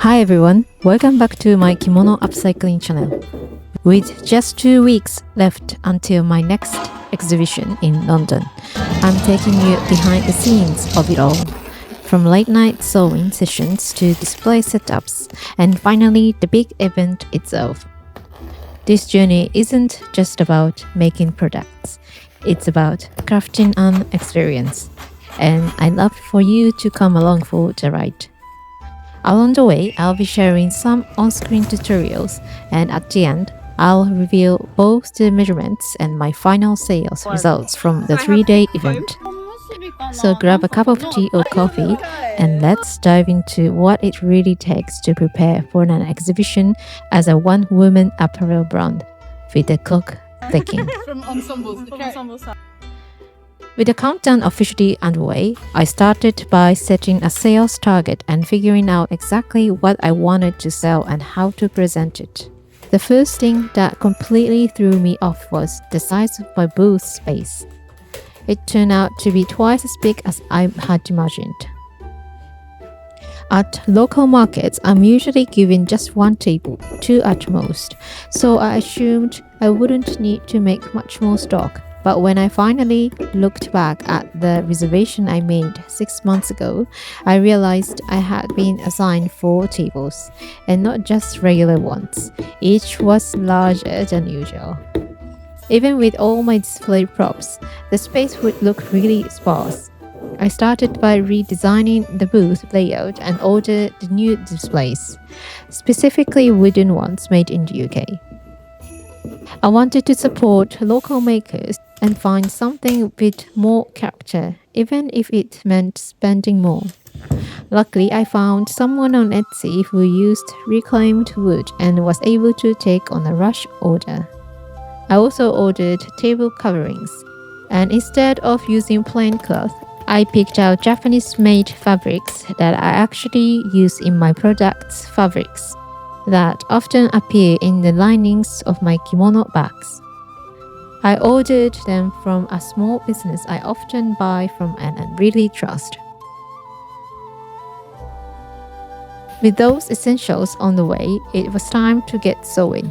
Hi everyone, welcome back to my kimono upcycling channel. With just 2 weeks left until my next exhibition in London, I'm taking you behind the scenes of it all. From late night sewing sessions to display setups, and finally the big event itself. This journey isn't just about making products, it's about crafting an experience. And I'd love for you to come along for the ride. Along the way, I'll be sharing some on-screen tutorials, and at the end, I'll reveal both the measurements and my final sales results from the 3-day event. So grab a cup of tea or coffee and let's dive into what it really takes to prepare for an exhibition as a one-woman apparel brand with the clock ticking. With the countdown officially underway, I started by setting a sales target and figuring out exactly what I wanted to sell and how to present it. The first thing that completely threw me off was the size of my booth space. It turned out to be twice as big as I had imagined. At local markets, I'm usually given just one table, 2 at most, so I assumed I wouldn't need to make much more stock. But when I finally looked back at the reservation I made 6 months ago, I realized I had been assigned 4 tables, and not just regular ones. Each was larger than usual. Even with all my display props, the space would look really sparse. I started by redesigning the booth layout and ordered the new displays, specifically wooden ones made in the UK. I wanted to support local makers and find something with more character, even if it meant spending more. Luckily, I found someone on Etsy who used reclaimed wood and was able to take on a rush order. I also ordered table coverings, and instead of using plain cloth, I picked out Japanese-made fabrics that I actually use in my products' fabrics that often appear in the linings of my kimono bags. I ordered them from a small business I often buy from and really trust. With those essentials on the way, it was time to get sewing.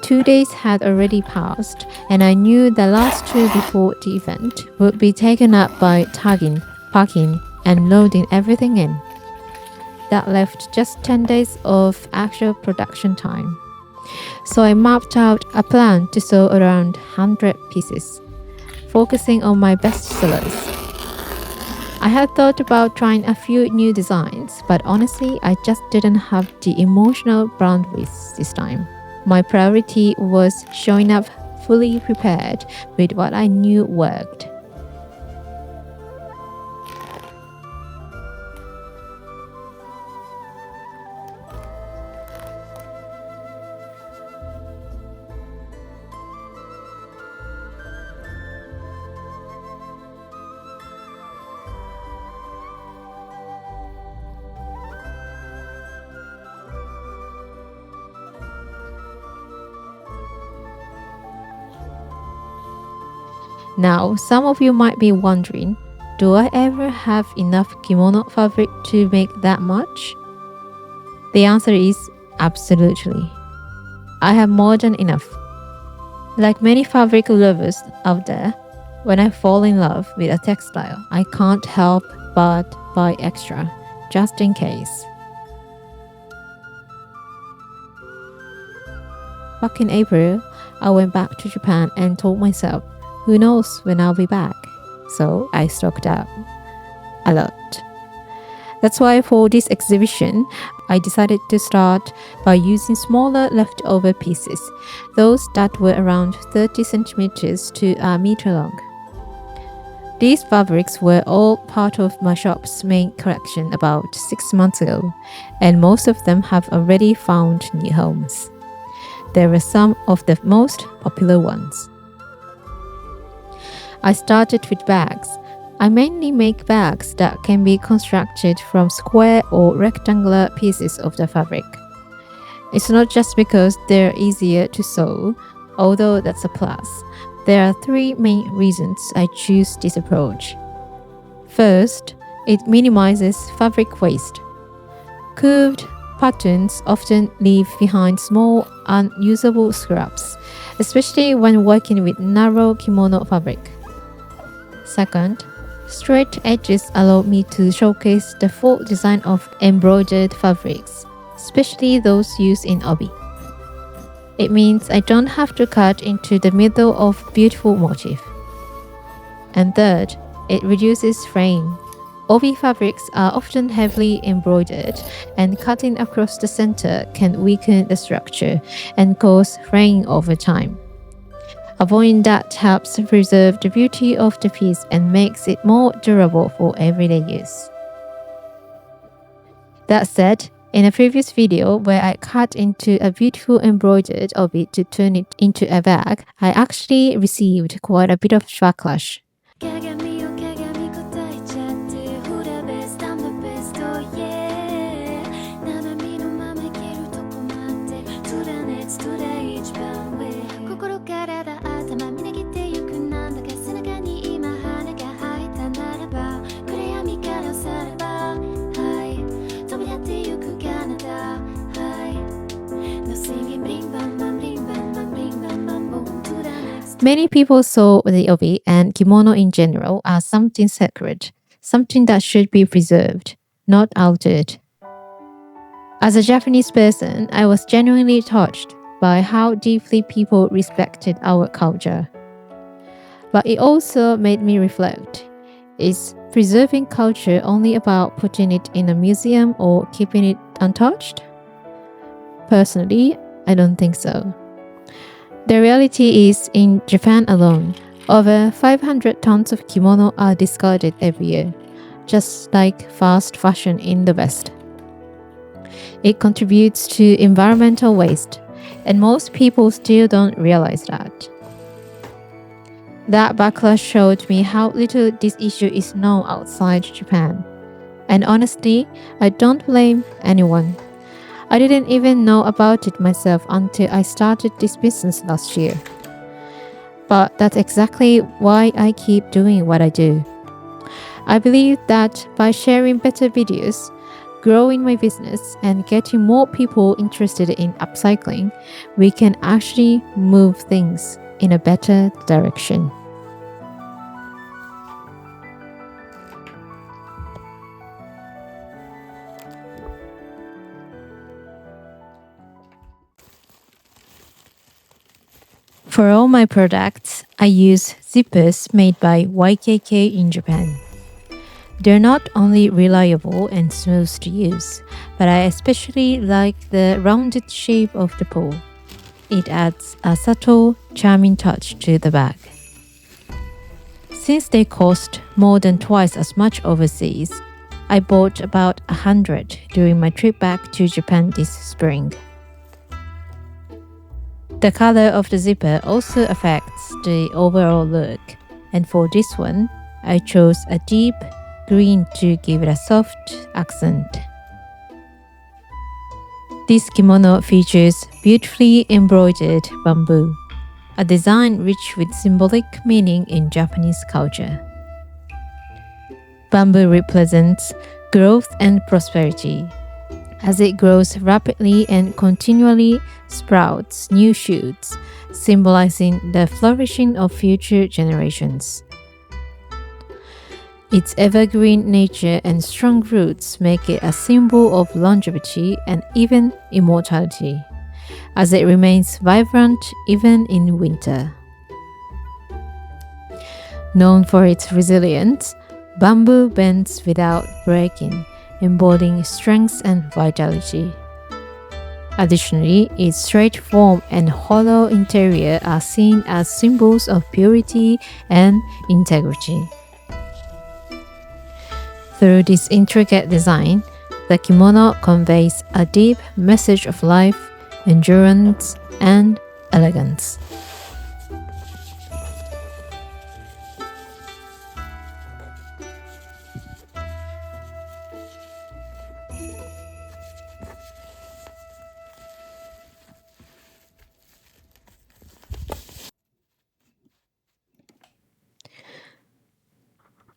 2 days had already passed, and I knew the last 2 before the event would be taken up by tagging, packing, and loading everything in. That left just 10 days of actual production time. So I mapped out a plan to sew around 100 pieces, focusing on my best sellers. I had thought about trying a few new designs, but honestly, I just didn't have the emotional bandwidth this time. My priority was showing up fully prepared with what I knew worked. Now, some of you might be wondering, do I ever have enough kimono fabric to make that much? The answer is absolutely. I have more than enough. Like many fabric lovers out there, when I fall in love with a textile, I can't help but buy extra, just in case. Back in April, I went back to Japan and told myself, who knows when I'll be back? So I stocked up a lot. That's why for this exhibition, I decided to start by using smaller leftover pieces, those that were around 30 centimeters to a meter long. These fabrics were all part of my shop's main collection about 6 months ago, and most of them have already found new homes. There were some of the most popular ones. I started with bags. I mainly make bags that can be constructed from square or rectangular pieces of the fabric. It's not just because they're easier to sew, although that's a plus. There are 3 main reasons I choose this approach. First, it minimizes fabric waste. Curved, patterns often leave behind small, unusable scraps, especially when working with narrow kimono fabric. Second, straight edges allow me to showcase the full design of embroidered fabrics, especially those used in obi. It means I don't have to cut into the middle of beautiful motif. And third, it reduces fraying. Obi fabrics are often heavily embroidered, and cutting across the center can weaken the structure and cause fraying over time. Avoiding that helps preserve the beauty of the piece and makes it more durable for everyday use. That said, in a previous video where I cut into a beautiful embroidered obi to turn it into a bag, I actually received quite a bit of backlash. Many people saw the obi and kimono in general as something sacred, something that should be preserved, not altered. As a Japanese person, I was genuinely touched by how deeply people respected our culture. But it also made me reflect. Is preserving culture only about putting it in a museum or keeping it untouched? Personally, I don't think so. The reality is, in Japan alone, over 500 tons of kimono are discarded every year, just like fast fashion in the West. It contributes to environmental waste, and most people still don't realize that. That backlash showed me how little this issue is known outside Japan. And honestly, I don't blame anyone. I didn't even know about it myself until I started this business last year. But that's exactly why I keep doing what I do. I believe that by sharing better videos, growing my business, and getting more people interested in upcycling, we can actually move things in a better direction. For all my products, I use zippers made by YKK in Japan. They're not only reliable and smooth to use, but I especially like the rounded shape of the pole. It adds a subtle, charming touch to the bag. Since they cost more than twice as much overseas, I bought about 100 during my trip back to Japan this spring. The color of the zipper also affects the overall look, and for this one, I chose a deep green to give it a soft accent. This kimono features beautifully embroidered bamboo, a design rich with symbolic meaning in Japanese culture. Bamboo represents growth and prosperity, as it grows rapidly and continually sprouts new shoots, symbolizing the flourishing of future generations. Its evergreen nature and strong roots make it a symbol of longevity and even immortality, as it remains vibrant even in winter. Known for its resilience, bamboo bends without breaking, embodying strength and vitality. Additionally, its straight form and hollow interior are seen as symbols of purity and integrity. Through this intricate design, the kimono conveys a deep message of life, endurance, and elegance.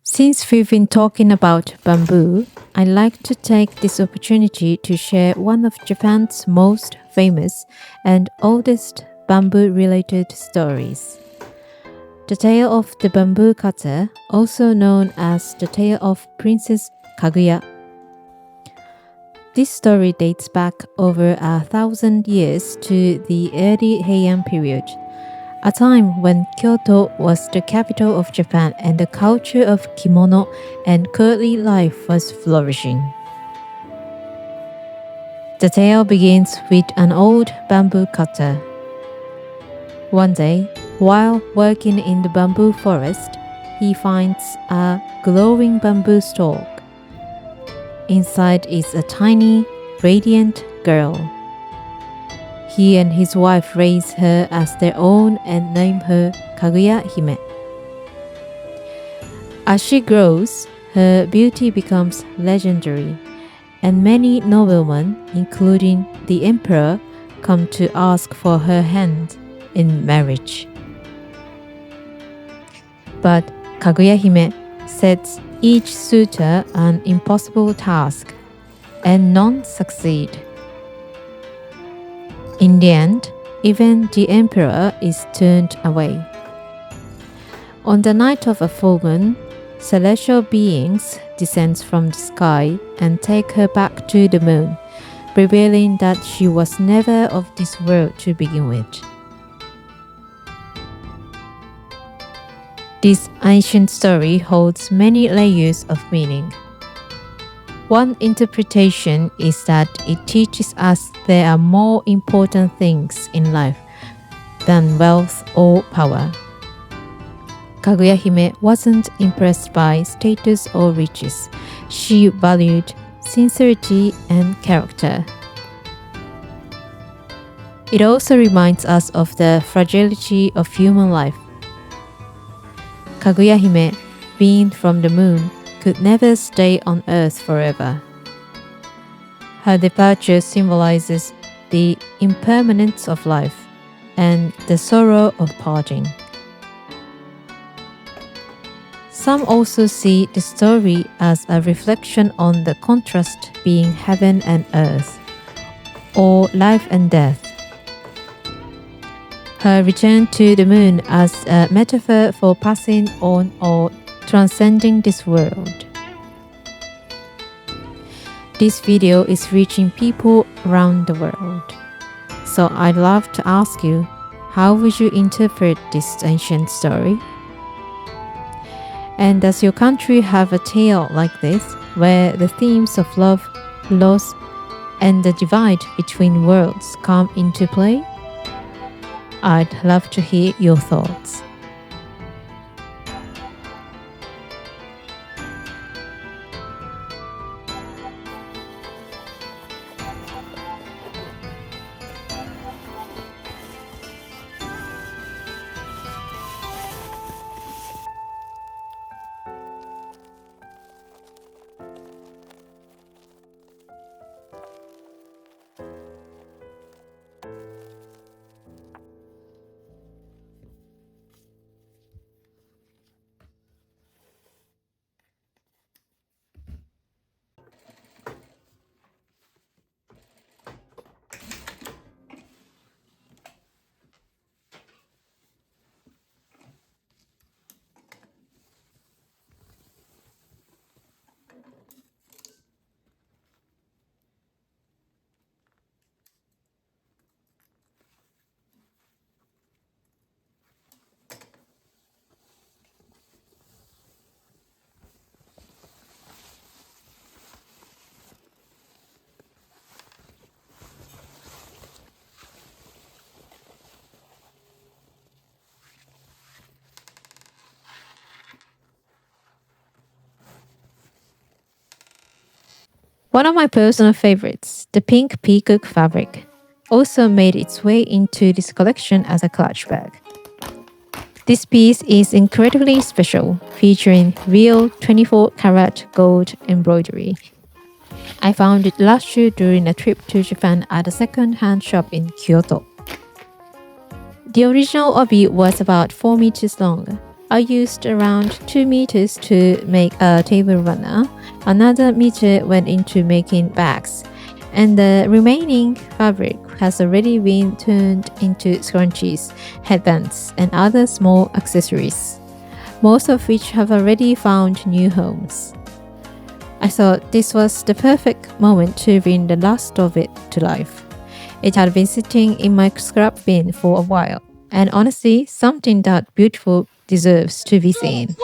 Since we've been talking about bamboo, I'd like to take this opportunity to share one of Japan's most famous and oldest bamboo-related stories. The tale of the bamboo cutter, also known as the tale of Princess Kaguya. This story dates back over 1,000 years to the early Heian period, a time when Kyoto was the capital of Japan and the culture of kimono and courtly life was flourishing. The tale begins with an old bamboo cutter. One day, while working in the bamboo forest, he finds a glowing bamboo stalk. Inside is a tiny, radiant girl. He and his wife raise her as their own and name her Kaguya Hime. As she grows, her beauty becomes legendary, and many noblemen, including the emperor, come to ask for her hand in marriage. But Kaguya Hime sets each suitor an impossible task, and none succeed. In the end, even the emperor is turned away. On the night of a full moon, celestial beings descend from the sky and take her back to the moon, revealing that she was never of this world to begin with. This ancient story holds many layers of meaning. One interpretation is that it teaches us there are more important things in life than wealth or power. Kaguya Hime wasn't impressed by status or riches. She valued sincerity and character. It also reminds us of the fragility of human life. Kaguya Hime, being from the moon, could never stay on earth forever. Her departure symbolizes the impermanence of life and the sorrow of parting. Some also see the story as a reflection on the contrast being heaven and earth, or life and death. Her return to the moon as a metaphor for passing on or transcending this world. This video is reaching people around the world. So I'd love to ask you, how would you interpret this ancient story? And does your country have a tale like this, where the themes of love, loss, and the divide between worlds come into play? I'd love to hear your thoughts. One of my personal favorites, the pink peacock fabric, also made its way into this collection as a clutch bag. This piece is incredibly special, featuring real 24-karat gold embroidery. I found it last year during a trip to Japan at a second-hand shop in Kyoto. The original obi was about 4 meters long, I used around 2 meters to make a table runner. Another meter went into making bags, and the remaining fabric has already been turned into scrunchies, headbands, and other small accessories, most of which have already found new homes. I thought this was the perfect moment to bring the last of it to life. It had been sitting in my scrap bin for a while, and honestly, something that beautiful deserves to be seen.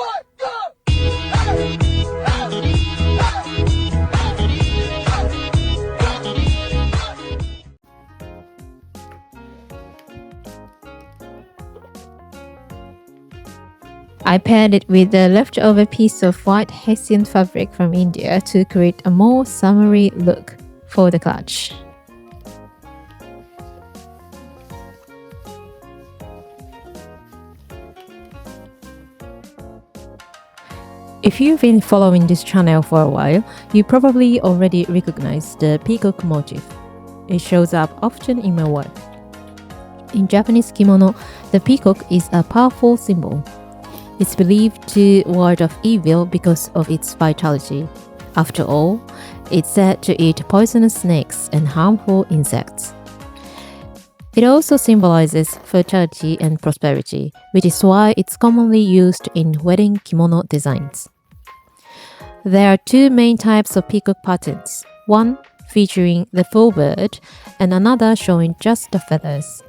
I paired it with the leftover piece of white Hessian fabric from India to create a more summery look for the clutch. If you've been following this channel for a while, you probably already recognize the peacock motif. It shows up often in my work. In Japanese kimono, the peacock is a powerful symbol. It's believed to ward off evil because of its vitality. After all, it's said to eat poisonous snakes and harmful insects. It also symbolizes fertility and prosperity, which is why it's commonly used in wedding kimono designs. There are two main types of peacock patterns, one featuring the full bird and another showing just the feathers.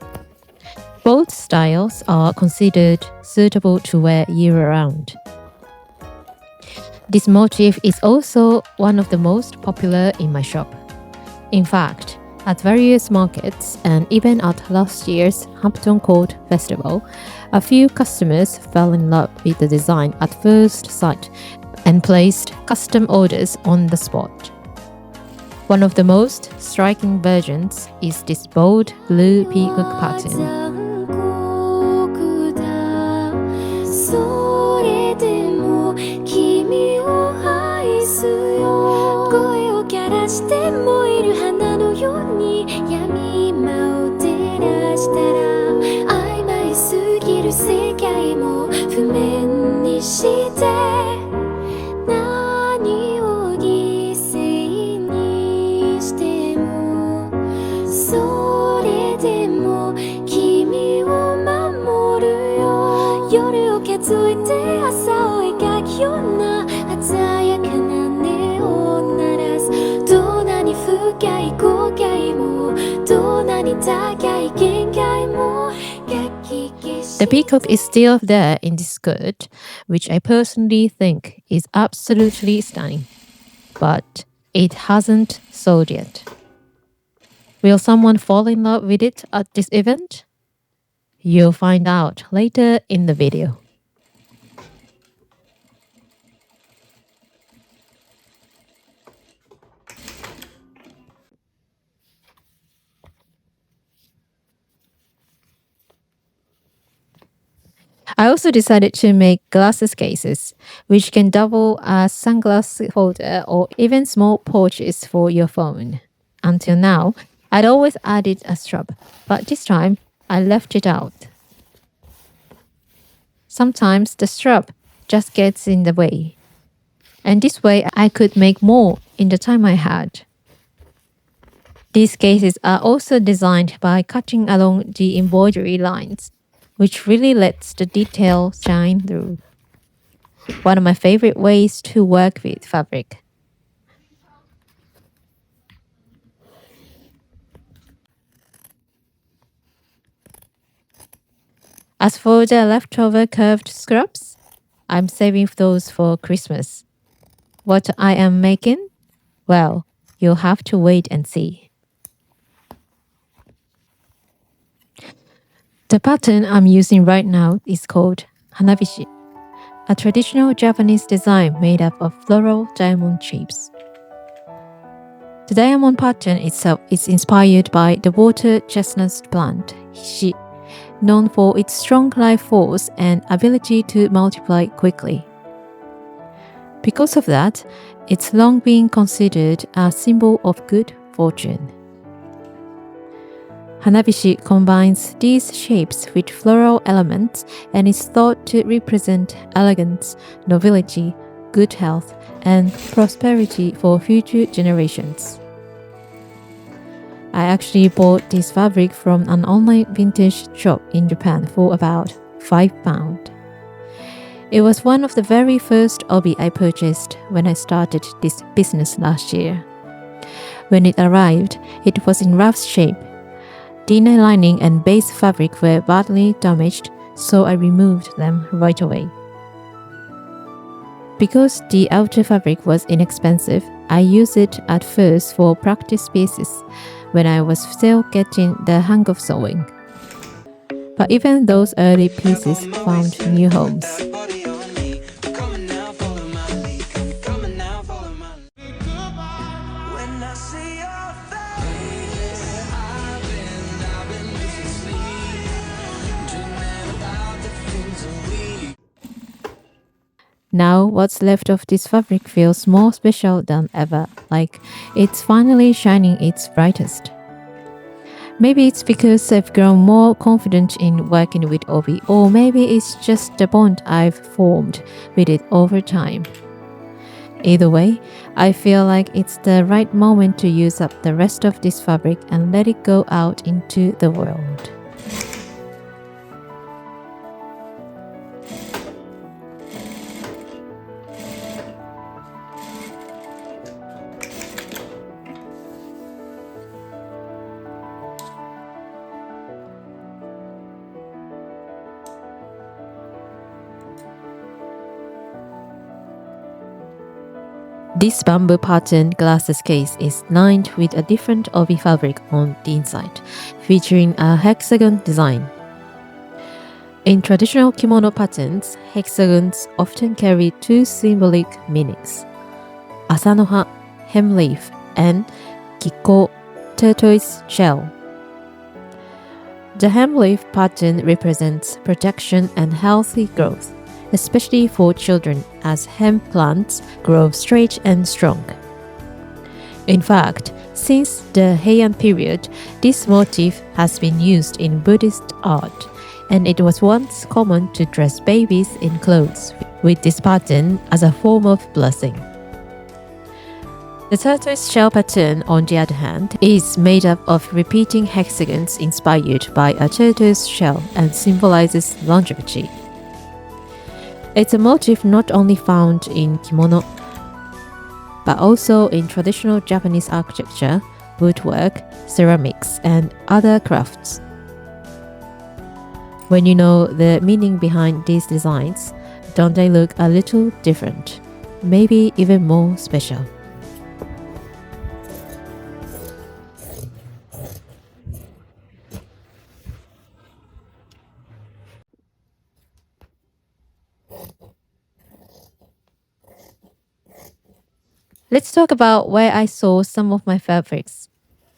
Both styles are considered suitable to wear year-round. This motif is also one of the most popular in my shop. In fact, at various markets and even at last year's Hampton Court Festival, a few customers fell in love with the design at first sight and placed custom orders on the spot. One of the most striking versions is this bold blue peacock pattern. それでも君を愛すよ声を枯らして燃える花のように闇間を照らしたら曖昧すぎる世界も譜面にして何を犠牲にしてもそれでも君を守るよ夜を数えて朝を描くような鮮やかな音を鳴らすどんなに深い後悔もどんなに高い限界も The peacock is still there in this skirt, which I personally think is absolutely stunning. But it hasn't sold yet. Will someone fall in love with it at this event? You'll find out later in the video. I also decided to make glasses cases, which can double as sunglass holder or even small pouches for your phone. Until now, I'd always added a strap, but this time I left it out. Sometimes the strap just gets in the way, and this way I could make more in the time I had. These cases are also designed by cutting along the embroidery lines, which really lets the detail shine through. One of my favorite ways to work with fabric. As for the leftover curved scraps, I'm saving those for Christmas. What I am making? Well, you'll have to wait and see. The pattern I'm using right now is called hanabishi, a traditional Japanese design made up of floral diamond shapes. The diamond pattern itself is inspired by the water chestnut plant, hishi, known for its strong life force and ability to multiply quickly. Because of that, it's long been considered a symbol of good fortune. Hanabishi combines these shapes with floral elements and is thought to represent elegance, nobility, good health, and prosperity for future generations. I actually bought this fabric from an online vintage shop in Japan for about £5. It was one of the very first obi I purchased when I started this business last year. When it arrived, it was in rough shape. The inner lining and base fabric were badly damaged, so I removed them right away. Because the outer fabric was inexpensive, I used it at first for practice pieces when I was still getting the hang of sewing. But even those early pieces found new homes. Now what's left of this fabric feels more special than ever, like it's finally shining its brightest. Maybe it's because I've grown more confident in working with obi, or maybe it's just the bond I've formed with it over time. Either way, I feel like it's the right moment to use up the rest of this fabric and let it go out into the world. This bamboo pattern glasses case is lined with a different obi fabric on the inside, featuring a hexagon design. In traditional kimono patterns, hexagons often carry two symbolic meanings: asanoha, hem leaf, and kiko, tortoise shell. The hem leaf pattern represents protection and healthy growth, especially for children, as hemp plants grow straight and strong. In fact, since the Heian period, this motif has been used in Buddhist art, and it was once common to dress babies in clothes with this pattern as a form of blessing. The tortoise shell pattern, on the other hand, is made up of repeating hexagons inspired by a tortoise shell and symbolizes longevity. It's a motif not only found in kimono, but also in traditional Japanese architecture, woodwork, ceramics, and other crafts. When you know the meaning behind these designs, don't they look a little different? Maybe even more special. Let's talk about where I saw some of my fabrics.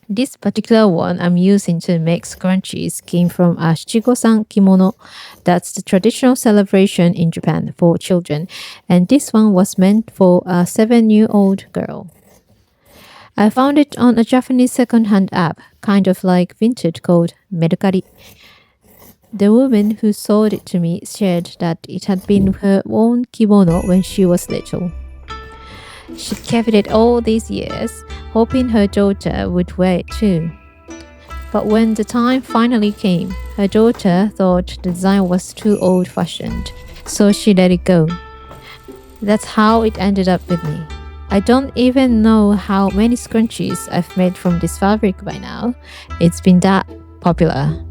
This particular one I'm using to make scrunchies came from a Shichigo-san kimono. That's the traditional celebration in Japan for children, and this one was meant for a 7-year-old girl. I found it on a Japanese second-hand app, kind of like Vinted, called Mercari. The woman who sold it to me shared that it had been her own kimono when she was little. She kept it all these years, hoping her daughter would wear it too. But when the time finally came, her daughter thought the design was too old-fashioned, so she let it go. That's how it ended up with me. I don't even know how many scrunchies I've made from this fabric by now. It's been that popular.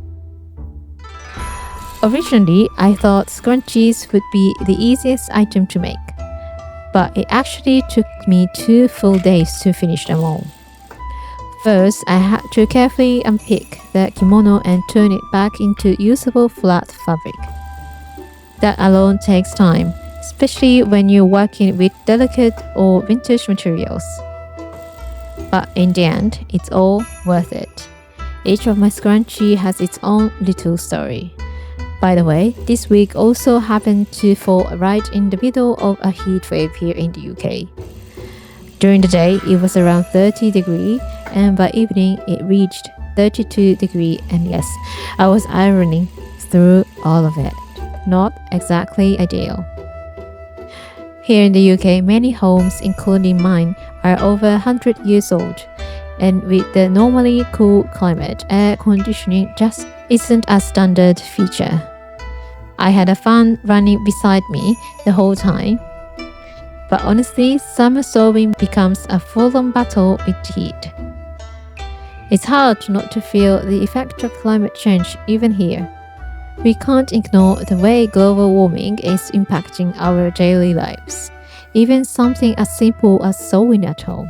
Originally, I thought scrunchies would be the easiest item to make, but it actually took me 2 full days to finish them all. First, I had to carefully unpick the kimono and turn it back into usable flat fabric. That alone takes time, especially when you're working with delicate or vintage materials. But in the end, it's all worth it. Each of my scrunchie has its own little story. By the way, this week also happened to fall right in the middle of a heat wave here in the UK. During the day, it was around 30 degrees, and by evening, it reached 32 degree, and yes, I was ironing through all of it. Not exactly ideal. Here in the UK, many homes, including mine, are over 100 years old. And with the normally cool climate, air conditioning just isn't a standard feature. I had a fan running beside me the whole time. But honestly, summer sewing becomes a full-on battle with heat. It's hard not to feel the effect of climate change even here. We can't ignore the way global warming is impacting our daily lives, even something as simple as sewing at home.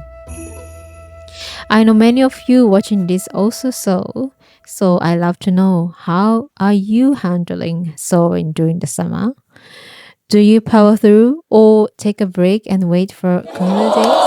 I know many of you watching this also sew, so I love to know, how are you handling sewing during the summer? Do you power through or take a break and wait for cooler days?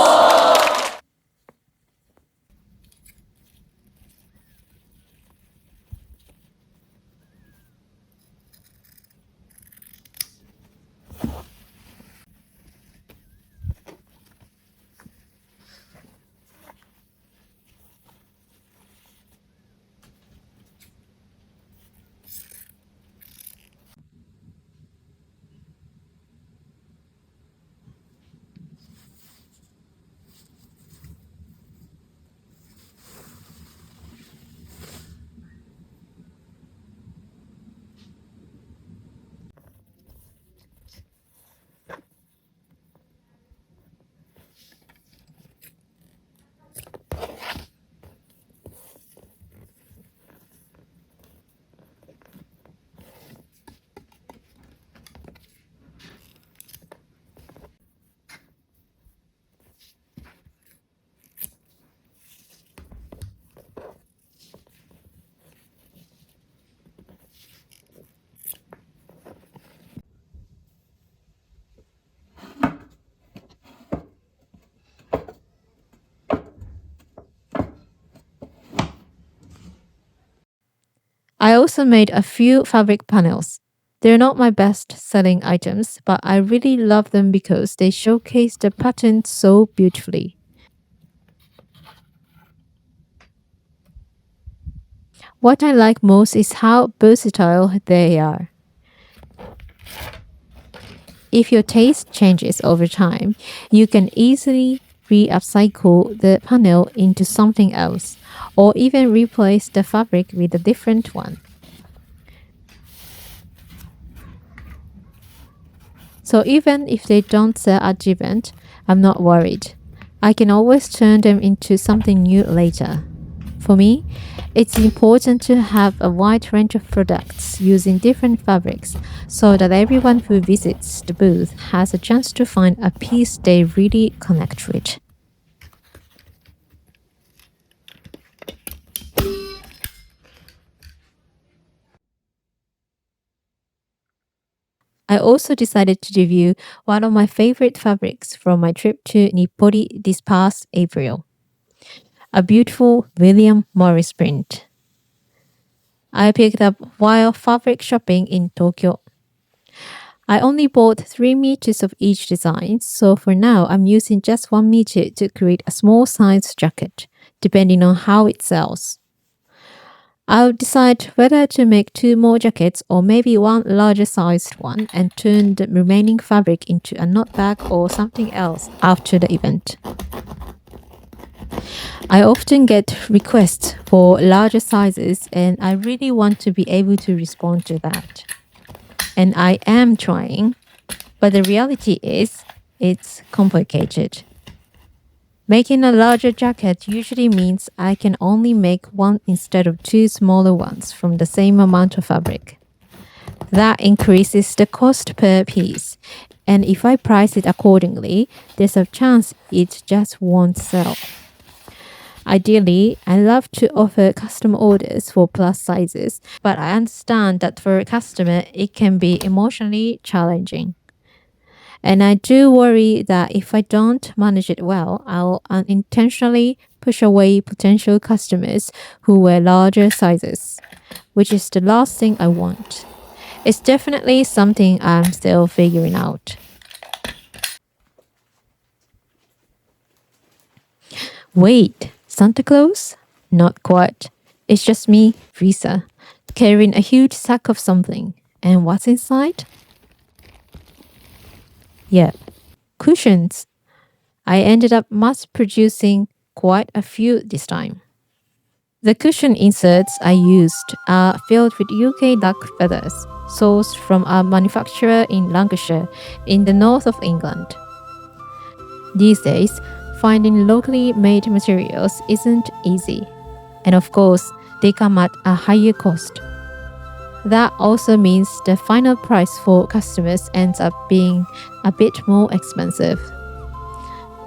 I also made a few fabric panels. They're not my best selling items, but I really love them because they showcase the pattern so beautifully. What I like most is how versatile they are. If your taste changes over time, you can easily re-upcycle the panel into something else, or even replace the fabric with a different one. So even if they don't sell at the event, I'm not worried. I can always turn them into something new later. For me, it's important to have a wide range of products using different fabrics so that everyone who visits the booth has a chance to find a piece they really connect with. I also decided to review one of my favorite fabrics from my trip to Nippori this past April, a beautiful William Morris print I picked up while fabric shopping in Tokyo. I only bought 3 meters of each design, so for now I'm using just 1 meter to create a small size jacket, depending on how it sells. I'll decide whether to make 2 more jackets or maybe one larger sized one and turn the remaining fabric into a knot bag or something else after the event. I often get requests for larger sizes and I really want to be able to respond to that. And I am trying, but the reality is it's complicated. Making a larger jacket usually means I can only make one instead of 2 smaller ones from the same amount of fabric. That increases the cost per piece, and if I price it accordingly, there's a chance it just won't sell. Ideally, I love to offer custom orders for plus sizes, but I understand that for a customer, it can be emotionally challenging. And I do worry that if I don't manage it well, I'll unintentionally push away potential customers who wear larger sizes, which is the last thing I want. It's definitely something I'm still figuring out. Wait, Santa Claus? Not quite. It's just me, Risa, carrying a huge sack of something. And what's inside? Yeah, cushions. I ended up mass producing quite a few this time. The cushion inserts I used are filled with UK duck feathers, sourced from a manufacturer in Lancashire, in the north of England. These days, finding locally made materials isn't easy, and of course, they come at a higher cost. That also means the final price for customers ends up being a bit more expensive.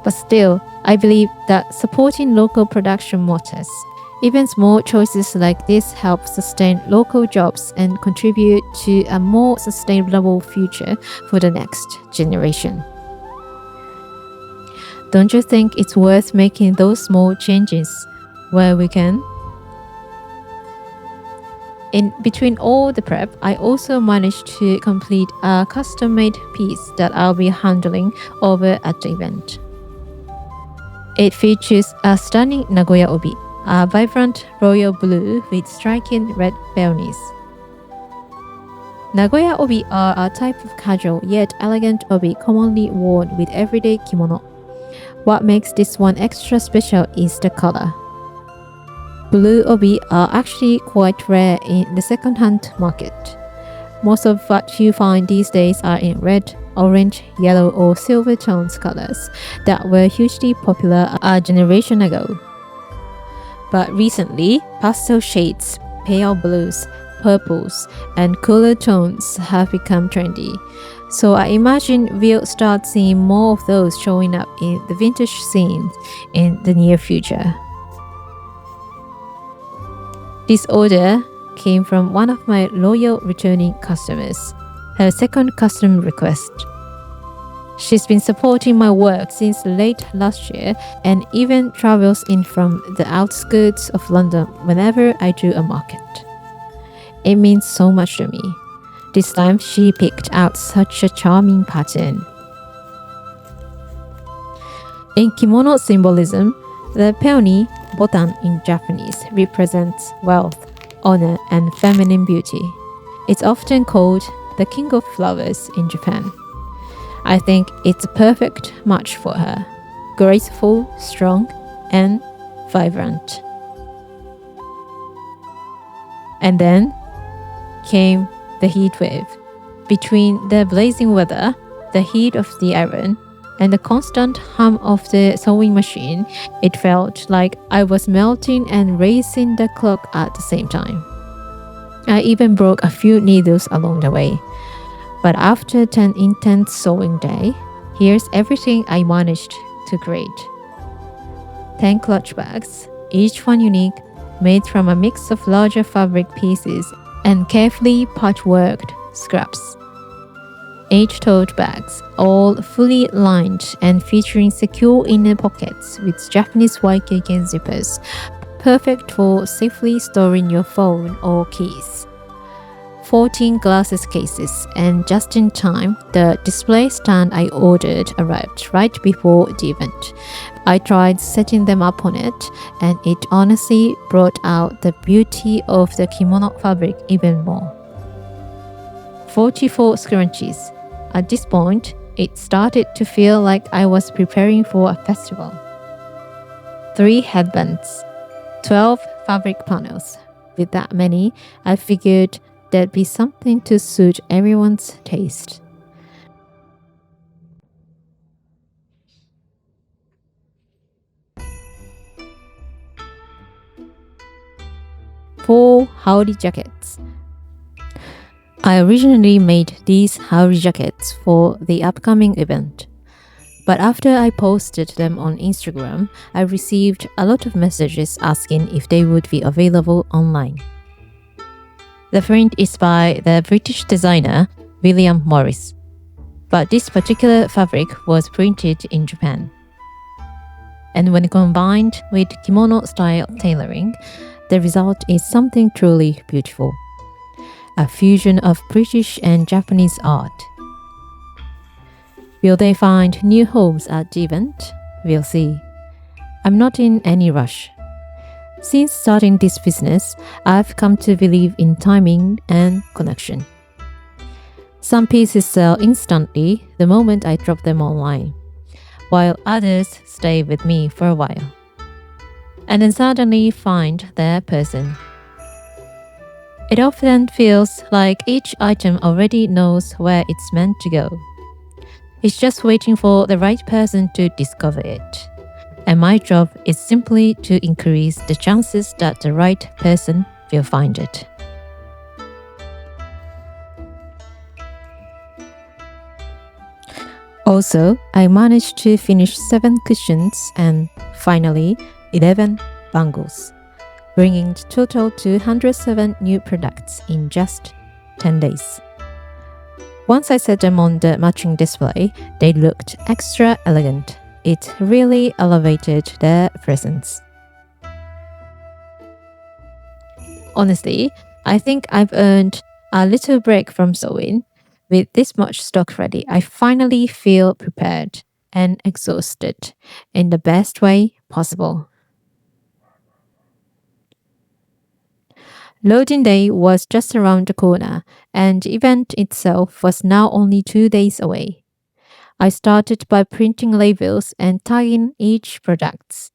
But still, I believe that supporting local production matters. Even small choices like this help sustain local jobs and contribute to a more sustainable future for the next generation. Don't you think it's worth making those small changes where we can? In between all the prep, I also managed to complete a custom-made piece that I'll be handling over at the event. It features a stunning Nagoya obi, a vibrant royal blue with striking red peonies. Nagoya obi are a type of casual yet elegant obi commonly worn with everyday kimono. What makes this one extra special is the color. Blue obi are actually quite rare in the second-hand market. Most of what you find these days are in red, orange, yellow or silver tones colors that were hugely popular a generation ago. But recently, pastel shades, pale blues, purples, and cooler tones have become trendy. So I imagine we'll start seeing more of those showing up in the vintage scene in the near future. This order came from one of my loyal returning customers, her second custom request. She's been supporting my work since late last year and even travels in from the outskirts of London whenever I do a market. It means so much to me. This time she picked out such a charming pattern. In kimono symbolism, the peony, botan in Japanese, represents wealth, honor, and feminine beauty. It's often called the king of flowers in Japan. I think it's a perfect match for her. Graceful, strong, and vibrant. And then came the heat wave. Between the blazing weather, the heat of the iron, and the constant hum of the sewing machine, it felt like I was melting and racing the clock at the same time. I even broke a few needles along the way. But after 10 intense sewing day, here's everything I managed to create. 10 clutch bags, each one unique, made from a mix of larger fabric pieces and carefully patchworked scraps. 8 tote bags, all fully lined and featuring secure inner pockets with Japanese YKK zippers, perfect for safely storing your phone or keys. 14 glasses cases, and just in time, the display stand I ordered arrived right before the event. I tried setting them up on it, and it honestly brought out the beauty of the kimono fabric even more. 44 scrunchies. At this point, it started to feel like I was preparing for a festival. 3 headbands, 12 fabric panels. With that many, I figured there'd be something to suit everyone's taste. Four howdy jackets. I originally made these howdy jackets for the upcoming event. But after I posted them on Instagram, I received a lot of messages asking if they would be available online. The print is by the British designer William Morris, but this particular fabric was printed in Japan. And when combined with kimono-style tailoring, the result is something truly beautiful. A fusion of British and Japanese art. Will they find new homes at the event? We'll see. I'm not in any rush. Since starting this business, I've come to believe in timing and connection. Some pieces sell instantly the moment I drop them online, while others stay with me for a while and then suddenly find their person. It often feels like each item already knows where it's meant to go. It's just waiting for the right person to discover it. And my job is simply to increase the chances that the right person will find it. Also, I managed to finish 7 cushions and finally 11 bangles, bringing the total to 107 new products in just 10 days. Once I set them on the matching display, they looked extra elegant. It really elevated their presence. Honestly, I think I've earned a little break from sewing. With this much stock ready, I finally feel prepared and exhausted in the best way possible. Loading day was just around the corner, and the event itself was now only 2 days away. I started by printing labels and tagging each product.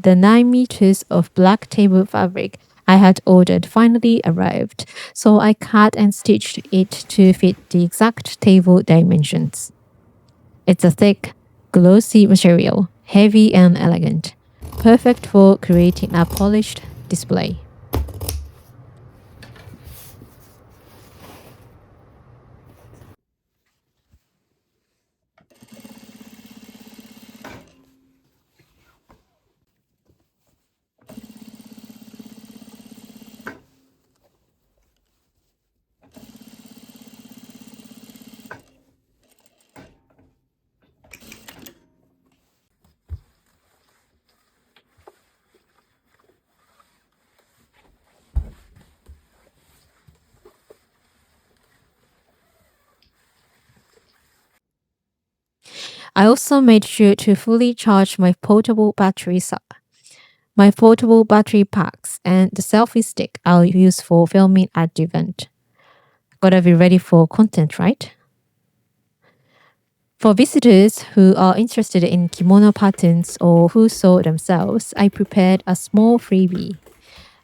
The 9 meters of black table fabric I had ordered finally arrived, so I cut and stitched it to fit the exact table dimensions. It's a thick, glossy material, heavy and elegant, perfect for creating a polished display. I also made sure to fully charge my portable batteries up. My portable battery packs and the selfie stick I'll use for filming at the event. Gotta be ready for content, right? For visitors who are interested in kimono patterns or who sew themselves, I prepared a small freebie,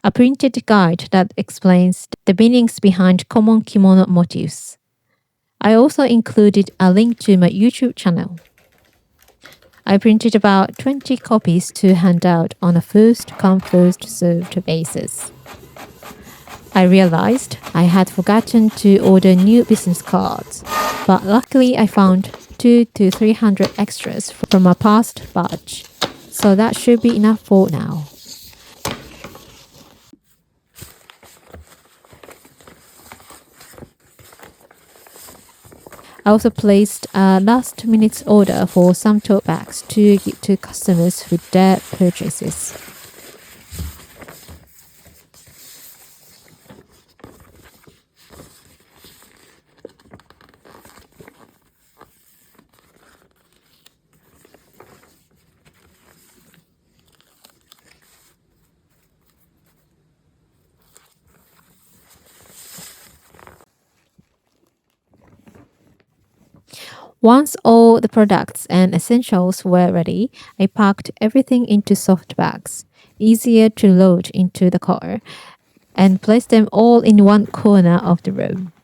a printed guide that explains the meanings behind common kimono motifs. I also included a link to my YouTube channel. I printed about 20 copies to hand out on a first come first served basis. I realized I had forgotten to order new business cards, but luckily I found 2 to 300 extras from a past batch, so that should be enough for now. I also placed a last minute order for some tote bags to give to customers with their purchases. Once all the products and essentials were ready, I packed everything into soft bags, easier to load into the car, and placed them all in one corner of the room.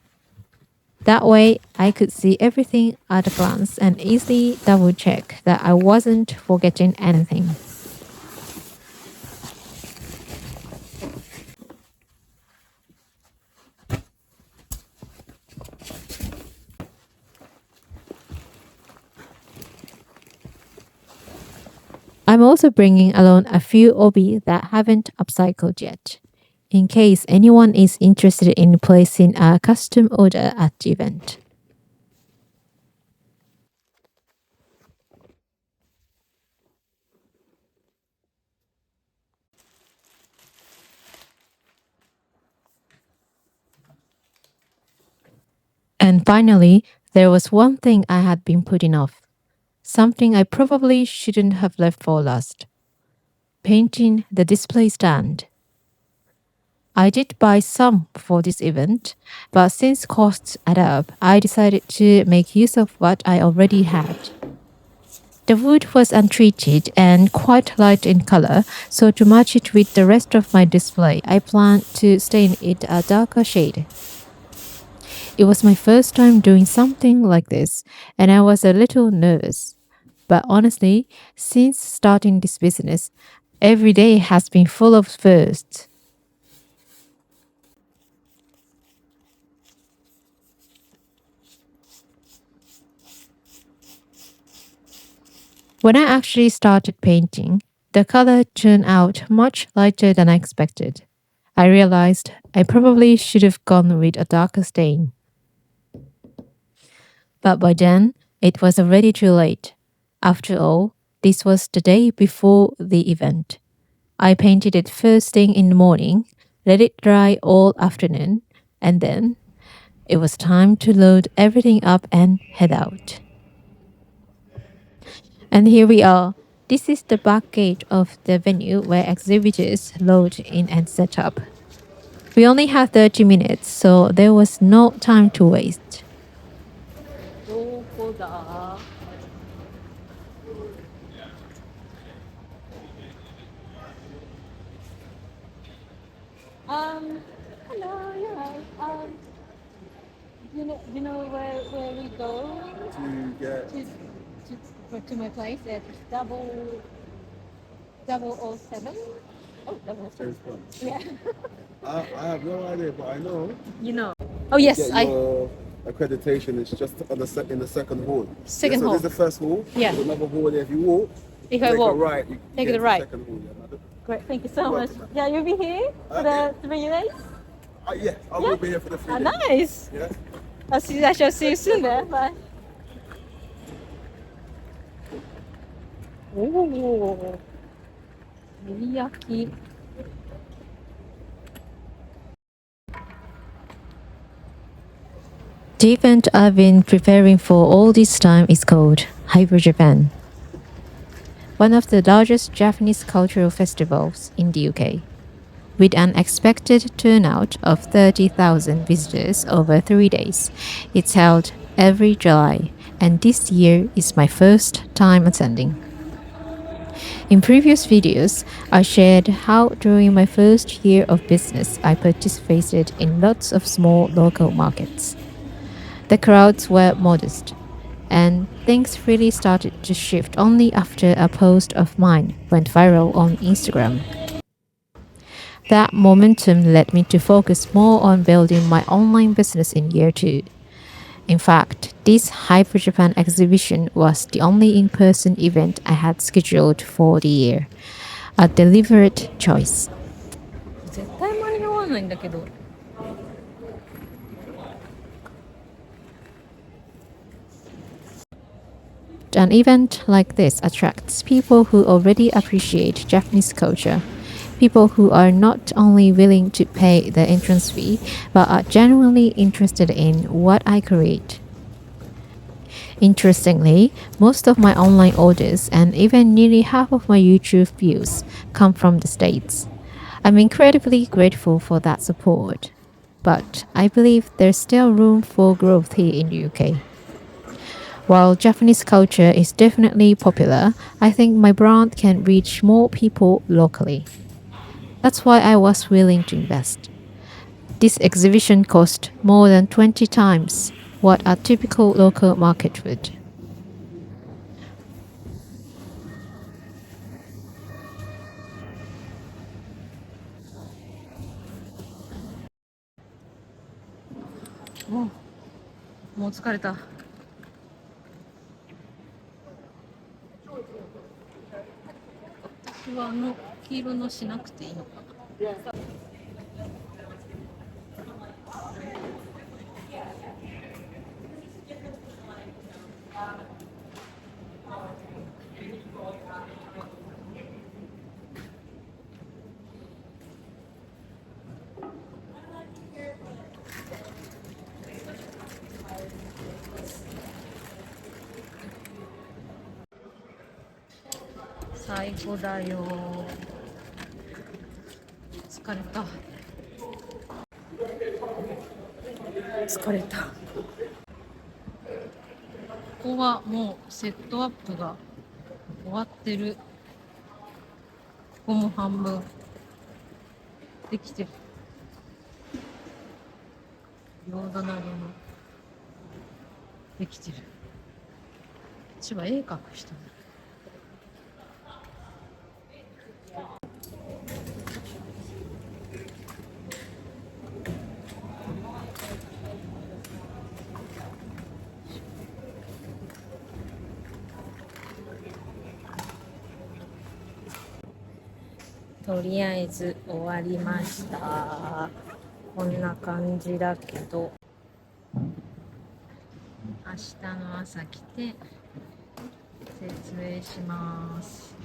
That way, I could see everything at a glance and easily double check that I wasn't forgetting anything. I'm also bringing along a few obi that haven't upcycled yet, in case anyone is interested in placing a custom order at the event. And finally, there was one thing I had been putting off, something I probably shouldn't have left for last: painting the display stand. I did buy some for this event, but since costs add up, I decided to make use of what I already had. The wood was untreated and quite light in color, so to match it with the rest of my display, I planned to stain it a darker shade. It was my first time doing something like this, and I was a little nervous. But honestly, since starting this business, every day has been full of firsts. When I actually started painting, the color turned out much lighter than I expected. I realized I probably should have gone with a darker stain. But by then, it was already too late. After all, this was the day before the event. I painted it first thing in the morning, let it dry all afternoon, and then it was time to load everything up and head out. And here we are. This is the back gate of the venue where exhibitors load in and set up. We only had 30 minutes, so there was no time to waste. Hello, you're right. You know where we go To get to my place at double o seven. Oh, double James Bond. yeah. I have no idea, but I know You know. Oh yes, get your accreditation is just on in the second hall. Second so hall. There's the first hall. Yeah. There's another hall there. If you walk, If I take walk, a right. You take get the to right. Second hall. Yeah. Great, thank you so You're much. welcome, Yeah, you'll be here for the 3 days. Yeah, I will be here for the 3 days. Nice. Yeah. I shall see you soon there. Bye. Oh, teriyaki. The event I've been preparing for all this time is called Hyper Japan, one of the largest Japanese cultural festivals in the UK. With an expected turnout of 30,000 visitors over 3 days, it's held every July, and this year is my first time attending. In previous videos, I shared how during my first year of business, I participated in lots of small local markets. The crowds were modest, and things really started to shift only after a post of mine went viral on Instagram. That momentum led me to focus more on building my online business in year 2. In fact, this Hyper Japan exhibition was the only in-person event I had scheduled for the year. A deliberate choice. 絶対間に合わないんだけど。An event like this attracts people who already appreciate Japanese culture, people who are not only willing to pay the entrance fee, but are genuinely interested in what I create. Interestingly, most of my online orders and even nearly half of my YouTube views come from the States. I'm incredibly grateful for that support, but I believe there's still room for growth here in the UK. While Japanese culture is definitely popular, I think my brand can reach more people locally. That's why I was willing to invest. This exhibition cost more than 20 times what a typical local market would. Oh, もう疲れた。私は黄色のしなくていいのかな。最高だよ。疲れた。疲れた。ここはもうセットアップが終わってる。ここも半分できてる。餃子などのできてる。千葉絵描く人だ。とりあえず終わりました。こんな感じだけど、明日の朝来て説明します。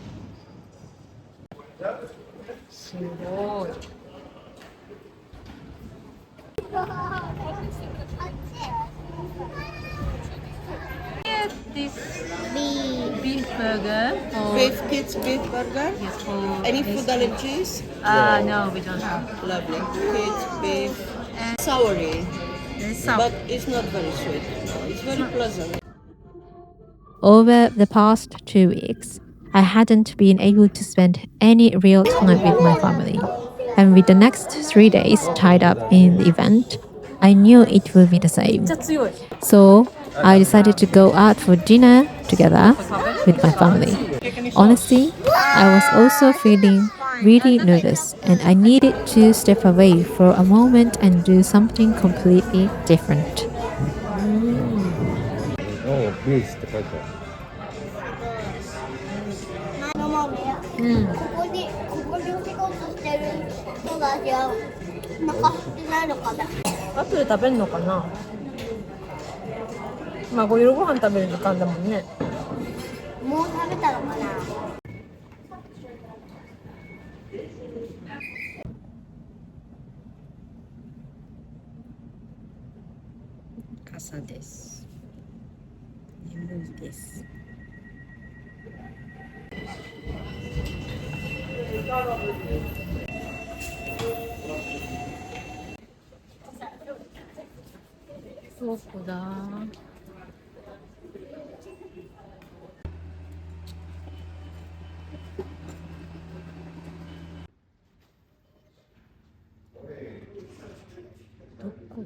すごい。This beef burger or Beef kids beef burger. yes, for Any this food allergies? no, we don't have. Lovely. Kids beef. Soury, There's some. but it's not very sweet. No, it's very pleasant. Over the past 2 weeks, I hadn't been able to spend any real time with my family. And with the next 3 days tied up in the event, I knew it would be the same. So I decided to go out for dinner together with my family. Honestly, I was also feeling really nervous and I needed to step away for a moment and do something completely different. Oh, please, って書いてある。ここでお仕事してる人たちはお腹空いてないのかな。後で食べるのかな。まあ、夜ご飯食べる時間だもんね。もう食べたのかな。朝です。眠いです。どこだ。どこ。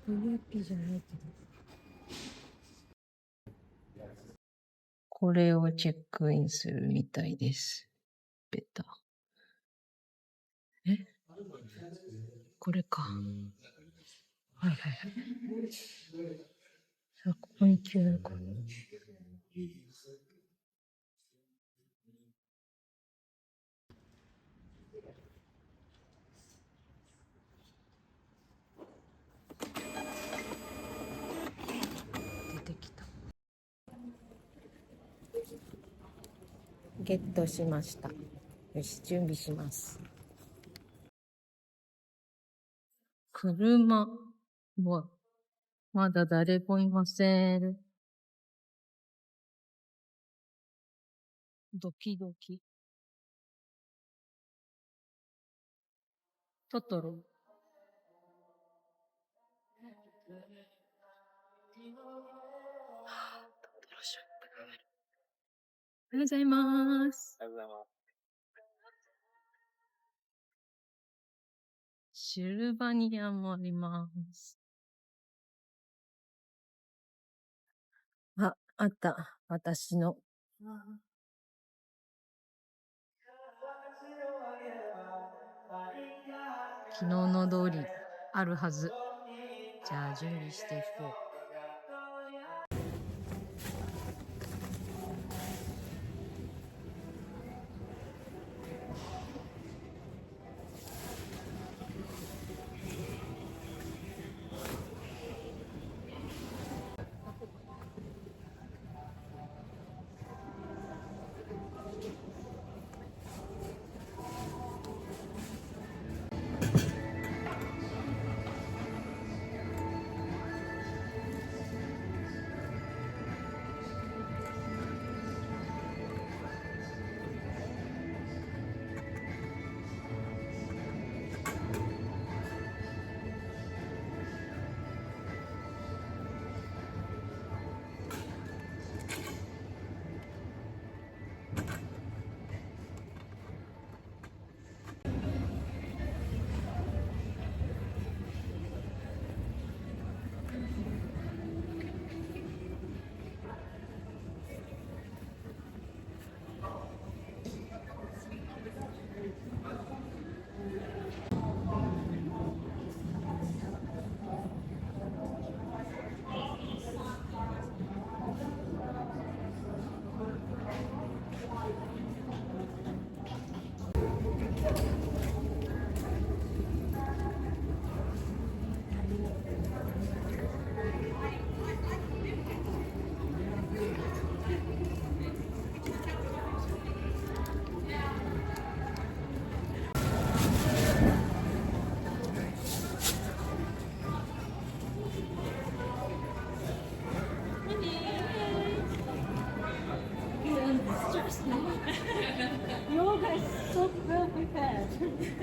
VIP じゃないけど。これをチェックインするみたいです。ベタ。これか。はいはいはい。さあ、ここにQRコード。出てきた。ゲットしました。よし、準備します。車はまだ誰もいません。ドキドキ。トトロ。おはようございます。シルバニアもあります。あった。私の。昨日の通りあるはず。じゃあ準備していこう。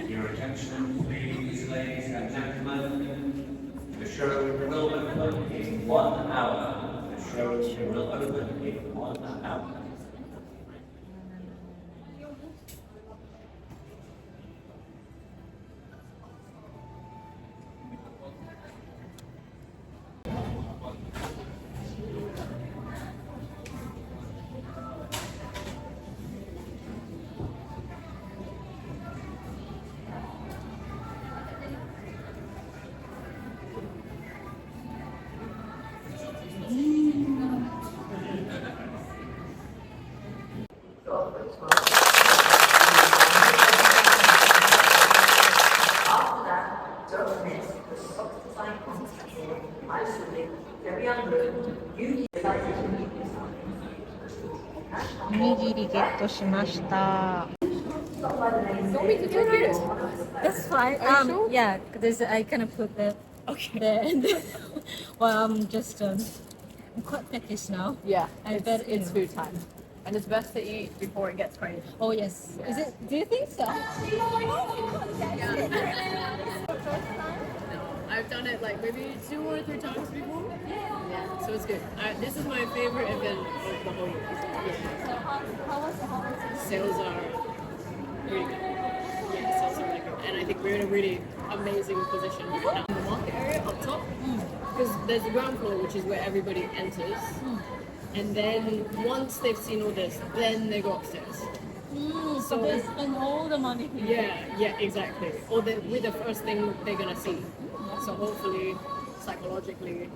Your attention, please, ladies and gentlemen. The show will open in 1 hour. The show will open in 1 hour.おにぎりゲットしました。That's fine. Yeah, because I kind of put the there and then, well, I'm just I'm quite peckish now. Yeah, I bet it's food time. And it's best to eat before it gets crazy. Oh yes. Is it? Do you think so? I've done it like maybe 2 or 3 times before. Yeah. So it's good. This is my favorite event of the whole year. Sales are really good. Yeah, sales are really good. And I think we're in a really amazing position right now in the market area up top. Because there's the ground floor, which is where everybody enters. And then once they've seen all this, then they go upstairs. So they spend all the money here. Yeah, exactly. Or with the first thing they're gonna see. So hopefully, psychologically,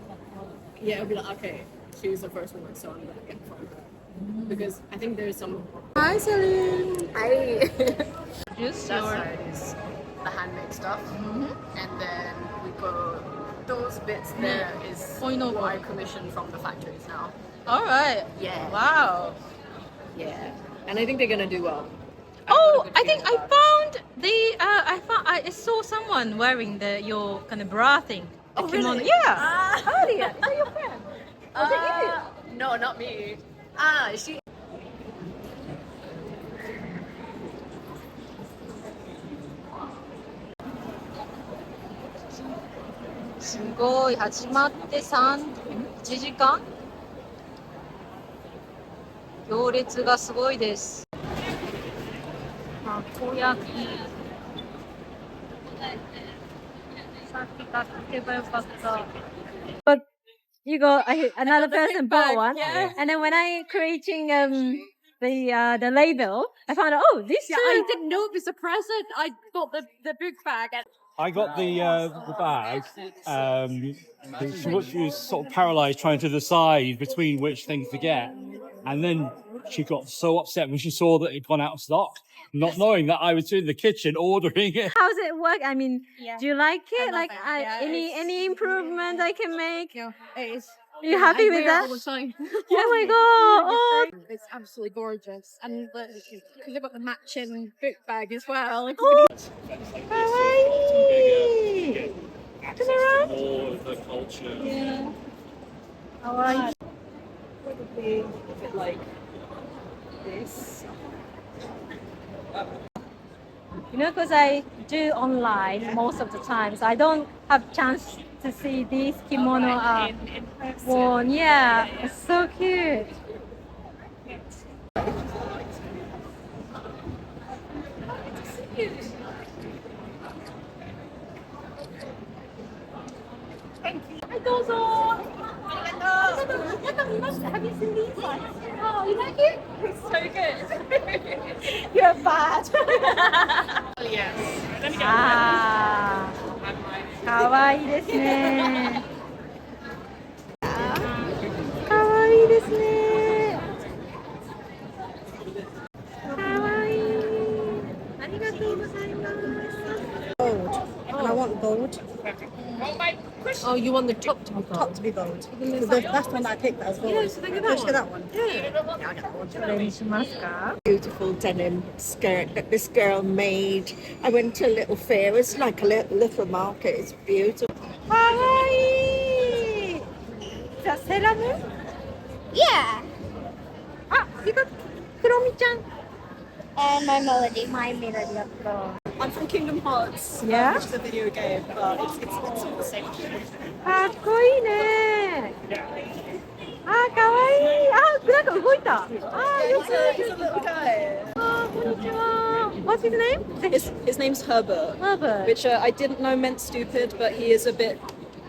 it'll be like, okay, she's the first one, so I'm gonna get from her. Because I think there's some. Hi, Celine. Hi. Just That your. side is the handmade stuff, and then we go. Those bits there is Point over. what I commission from the factories now. All right. Yeah. Wow. Yeah, and I think they're gonna do well. Oh, I think I found I saw someone wearing your kind of bra thing. The kimono. really? Yeah. Earlier. Is that your friend? Was it you? No, not me. She. すごい。始まって1時間行列がすごいです。たこ焼き。さっき買ってけばよかった。you go, another person bought one. yeah. And then when I creating the label, I found out, oh, this I didn't know it was a present. I got the big bag. And I got the bag. She was sort of paralysed trying to decide between which things to get, and then she got so upset when she saw that it'd gone out of stock, not knowing that I was in the kitchen ordering it. how's it work? I mean, do you like it? love Like, it. Yeah, any improvement I can make? it is. You happy with wear it that? all the time. Oh my god! Oh, It's absolutely gorgeous, and because they've got the matching book bag as well. kawaii! Access to more of the culture. Yeah. Kawaii. Probably a bit like this. You know, because I do online most of the time, so I don't have chance to see these kimono are In person. worn. Yeah, it's so cute. Have you seen these ones? Oh, you like it? It's so good. You're bad. Yes. Let me get Ah, かわいいですね。かわいいですね。かわいい。ありがとうございます。 And I want gold. Oh, you want the top to be gold? Top to be gold. Because the last one that I picked that was gold. Yeah, so look at that Let's get one. that one. Yeah. I got that one. どれにしますか? Beautiful denim skirt that this girl made. I went to a little fair. It's like a little market. It's beautiful. かわいい。じゃあセラム? Yeah. あ、いかクロミちゃん。 And my melody. My melody of love. I'm from Kingdom Hearts, Yeah? which is a video game, but it's all the same. かっこいいね。あ、かわいい。あ、なんか動いた。あ、よく。 He's a little guy. あ、こんにちは。What's his name? His name's Herbert, Herbert. which I didn't know meant stupid, but he is a bit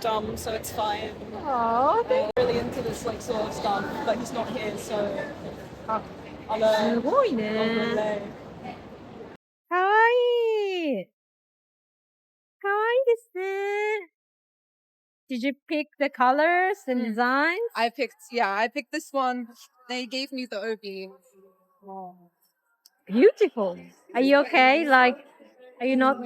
dumb, so it's fine. Oh, Really into this like sort of stuff, but he's not here, so I'll すごい I'll ね。 relay. かわいい。かわいいですね。Did you pick the colors and designs? I picked this one. They gave me the obi. Beautiful. Are you okay? Like, are you not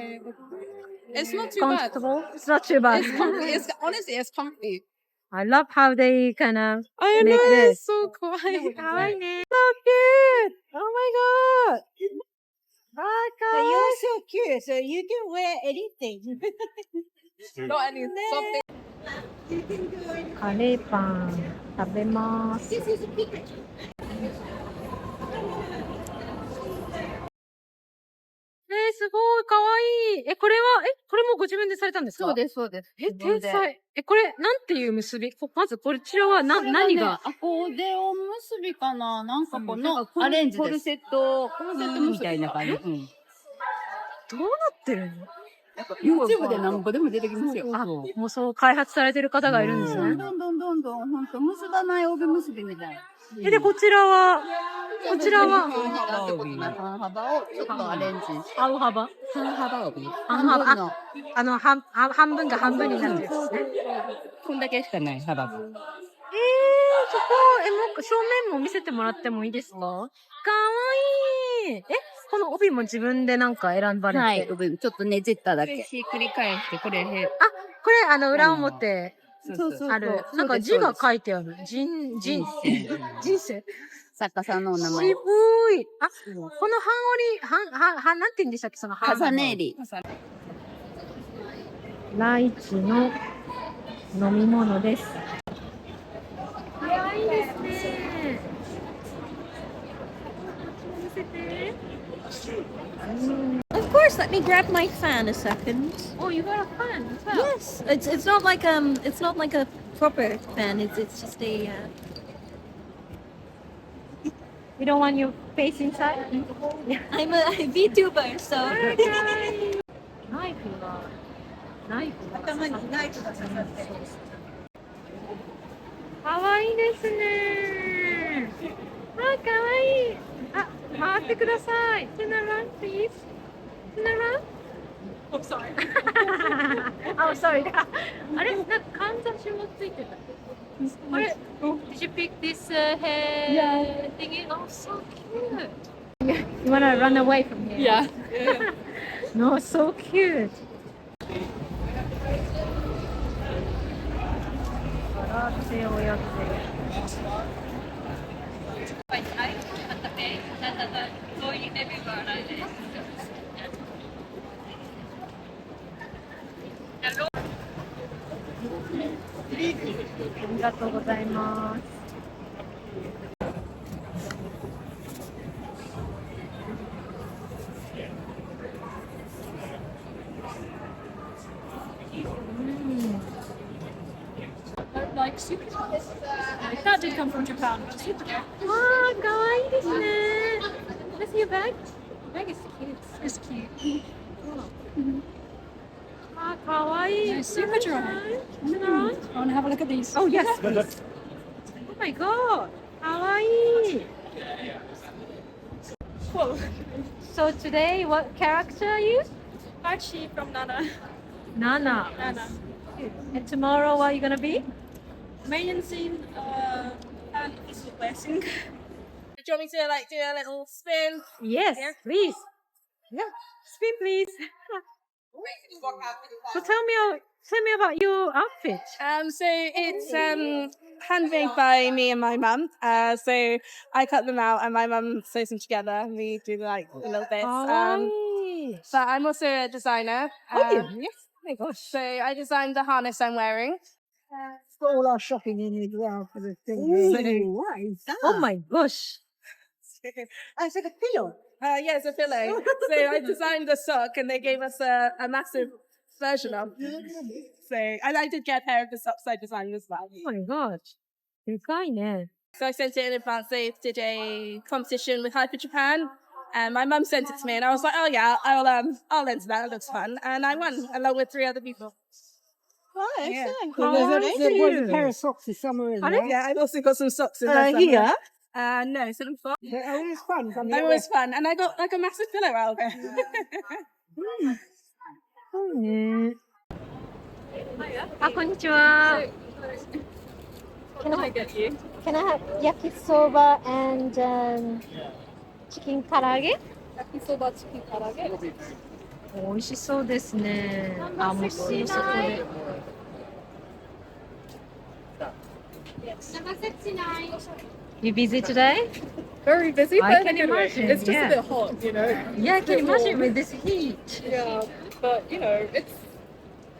It's not too bad. comfortable? It's not too bad. It's comfy. Honestly, it's comfy. I love how they kind of I make know, this. it's so quiet. かわいいね。So cute! Oh my god! あー、かわいい。 so cute, so you can wear anything. Not any something. カレーパン食べます。すごいかわいい。これもご自分でされたんですか？そうです、そうです。天才。これ、なんていう結び？まず、こちらは何が？アコーデオン結びかな、なんかこのアレンジです。コルセットみたいな感じ。どうなってるの？ YouTube で何個でも出てきますよ。あ、もうそう開発されてる方がいるんですね。どんどんほんと結ばない帯結びみたいな。で、こちらは半幅をちょっとアレンジ。青幅？半幅帯。半分が半分になるんですね。こんだけしかない幅が。そこ、もう正面も見せてもらってもいいですか？かわいい。この帯も自分でなんか選ばれて。はい、帯ちょっとねじっただけ。ひっくり返して、これ。これ裏表ある。なんか字が書いてある。人生。作家さんのお名前。渋い。あ、このなんて言うんでしたっけ、その重ねり。ライチの飲み物です。いや、いいですね。見せて。Of course, let me grab my fan a second. Oh, you got a fan as well? Yes, it's not like a proper fan. It's just a. You don't want your face inside? I'm a VTuber, so. ナイフが。頭にナイフが刺さってる。かわいいですね。あ、かわいい。あ、回ってください。Turn around, please. Turn around. Oh, sorry. Oh, sorry. あれ、なんかかんざしもついてた。あれ、Did you pick this hair thingy? Oh, so cute. You wanna run away from here? Yeah. No, so cute. 笑っておやつ。ありがとうございます。Like super cute. That did come from Japan, but super cute. あー、かわいいですね。What's your bag? Bag is cute. It's cute. あー、かわいい。They're super dry. Turn around. I want to have a look at these. Oh, yes, please. Oh my god. かわいい。Whoa. So today, what character are you? Archie from Nana. Nana. Nana. And tomorrow, what are you gonna be? Main scene, and this is blessing. Do you want me to like do a little spin? Yes, Here? please. Yeah, spin, please. So tell me about your outfit. So it's handmade by me and my mum. So I cut them out and my mum sews them together and we do like the little bits. But I'm also a designer. Yes. Oh my gosh. So I designed the harness I'm wearing. It's got all our shopping in it as well for the thing. Ooh. What is that? Oh my gosh. It's like a pillow. Yeah, it's a pillow. So I designed the sock and they gave us a massive version of. So and I did get a pair of the socks I designed as well. Oh my gosh. でかいね。 So I sent it in advance. They did a competition with Hyper Japan. And my mum sent it to me and I was like, oh yeah, I'll enter that. It looks fun. And I won along with 3 other people. Oh, Yeah. excellent. How There's are a you? pair of socks this summer as Are well. Yeah, I've also got some socks in there. somewhere. Here? No, it's in the They're always fun. It was fun. And I got like a massive pillow out of it. そうね。あ、こんにちは。 Can I get you? Can I have yakisoba and chicken 唐揚げ Yakisoba chicken karaage. 美味しそうですね。あ、もうすぐそこで。You busy today? Very busy, I but can you know, imagine, it's just yeah. a bit hot, you know. Yeah, I It's a can bit imagine warm. with this heat. Yeah, but you know, it's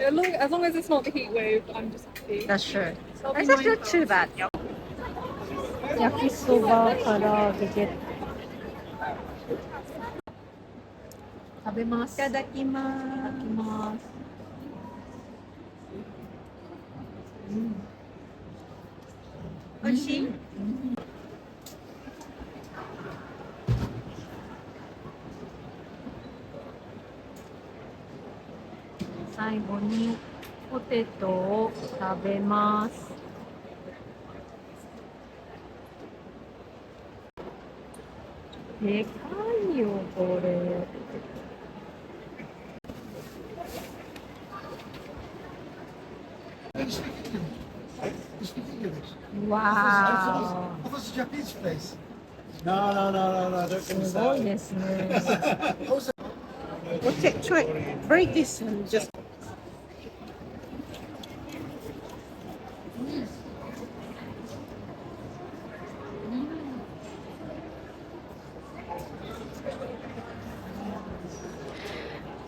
as long as it's not the heat wave, I'm just happy. That's true. So I'll be It's not mindful. too bad. 焼きそば唐揚げゲット。食べます。いただきます。いただきます。美味しい？最後にポテトを食べます。でかいよこれ。わー。 What's the Japanese place? No, don't すごいですね。 Okay, try break this and just.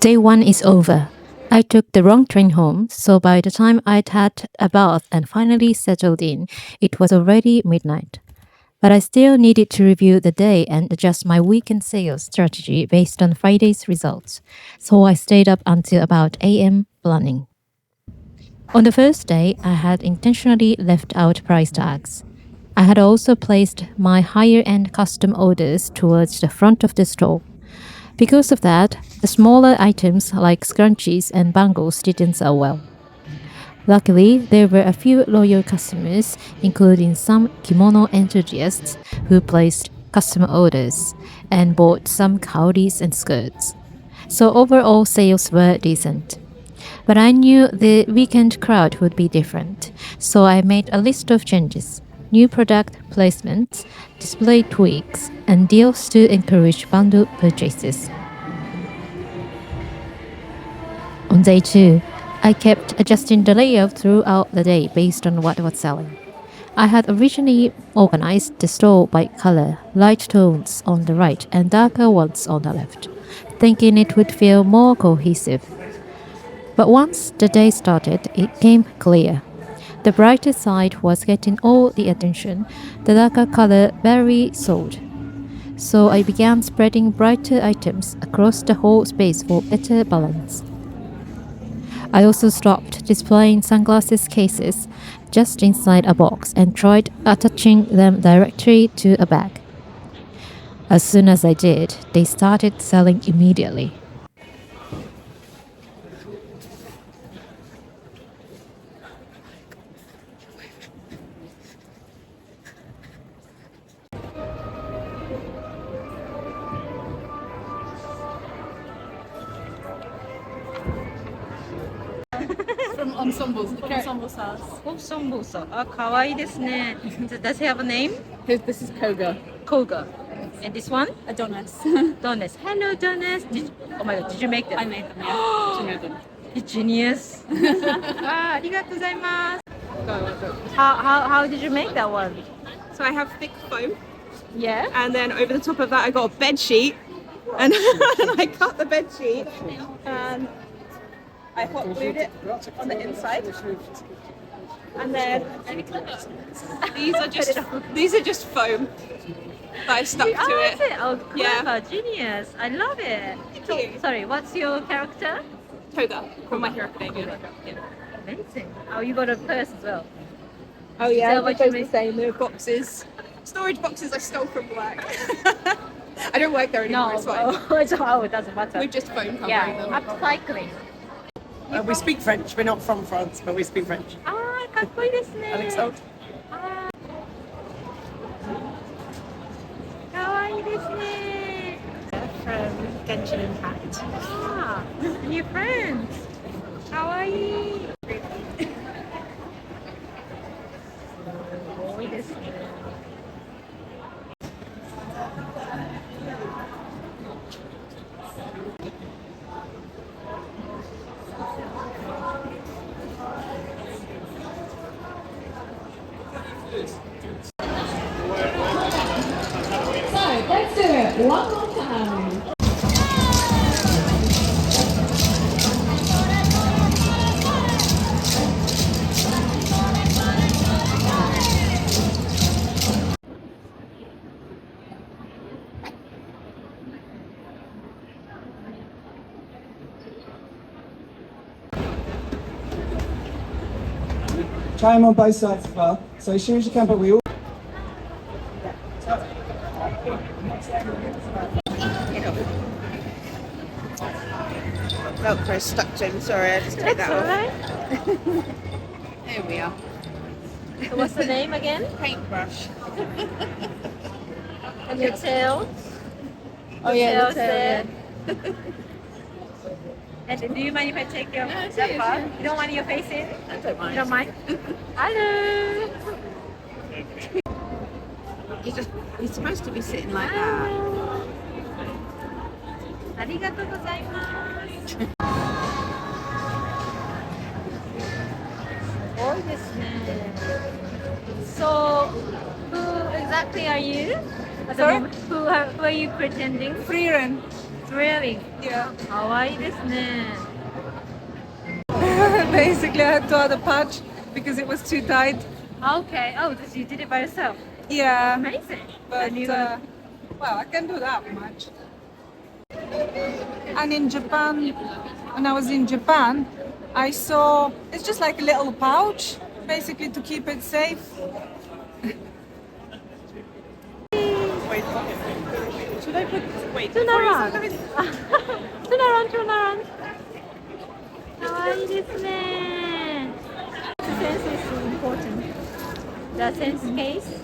Day 1 is over. I took the wrong train home, so by the time I'd had a bath and finally settled in, it was already midnight. But I still needed to review the day and adjust my weekend sales strategy based on Friday's results, so I stayed up until about AM planning. On the first day, I had intentionally left out price tags. I had also placed my higher-end custom orders towards the front of the store. Because of that, the smaller items like scrunchies and bangles didn't sell well. Luckily, there were a few loyal customers, including some kimono enthusiasts who placed customer orders and bought some kaoris and skirts. So overall sales were decent. But I knew the weekend crowd would be different, so I made a list of changes: new product placements, display tweaks, and deals to encourage bundle purchases. On day 2, I kept adjusting the layout throughout the day based on what was selling. I had originally organized the store by color, light tones on the right and darker ones on the left, thinking it would feel more cohesive. But once the day started, it came clear. The brighter side was getting all the attention, the darker color barely sold. So I began spreading brighter items across the whole space for better balance. I also stopped displaying sunglasses cases just inside a box and tried attaching them directly to a bag. As soon as I did, they started selling immediately. From Ensemble's house. Ensemble's. Ah, kawaii desu ne. Does he have a name? This is Koga. Koga. And this one? Adonis. Donis. Hello, Donis. Oh my god, did you make them? I made them, yeah. She made them. You genius. Ah, arigatou gozaimasu. Go. How did you make that one? So I have thick foam, Yeah. and then over the top of that I got a bed sheet, and I cut the bed sheet, and I hot glued it on the inside, and then these are just foam that I stuck to That's it. it. Oh, Yeah. clever, genius. I love it. So, you. sorry, what's your character? Toga from My Hero Academia. Yeah. Amazing. Oh, you got a purse as well. Oh Is yeah, that what they're you both the same. They're boxes, storage boxes I stole from work. I don't work there anymore. No, It's fine. it doesn't matter. We've just foam covering Yeah, them. upcycling. We speak French. We're not from France, but we speak French. あー、かっこいいですね。 Alexandre? かわいいですね。From Genshin Impact. Ah, new friends. かわいい。すごいですね。Let's do it one more time. Try them on both sides as well. So as soon as you can, but we all. Velcro stuck to him. Sorry, I just take that off. There we are. So what's the name again? Paintbrush. And your tail? Oh yeah, Tail's the tail, there. yeah. And do you mind if I take your it's that okay, part? it's You don't want your face in? I don't mind. You don't mind? Hello. He's supposed to be sitting like that. ありがとうございます。すごいですね。So, who exactly are you? At the Sorry? moment? Who are you pretending? Freeren. Really? Yeah. かわいいですね。 Basically, I had to add a patch because it was too tight. Okay. Oh, so you did it by yourself. Yeah. Amazing. But And you got- well, I can do that much. And in Japan, when I was in Japan, I saw it's just like a little pouch, basically to keep it safe. Wait, should I put? Wait, before you Tunaran. say Tunaran. かわいいですね。sense is important. The sense case.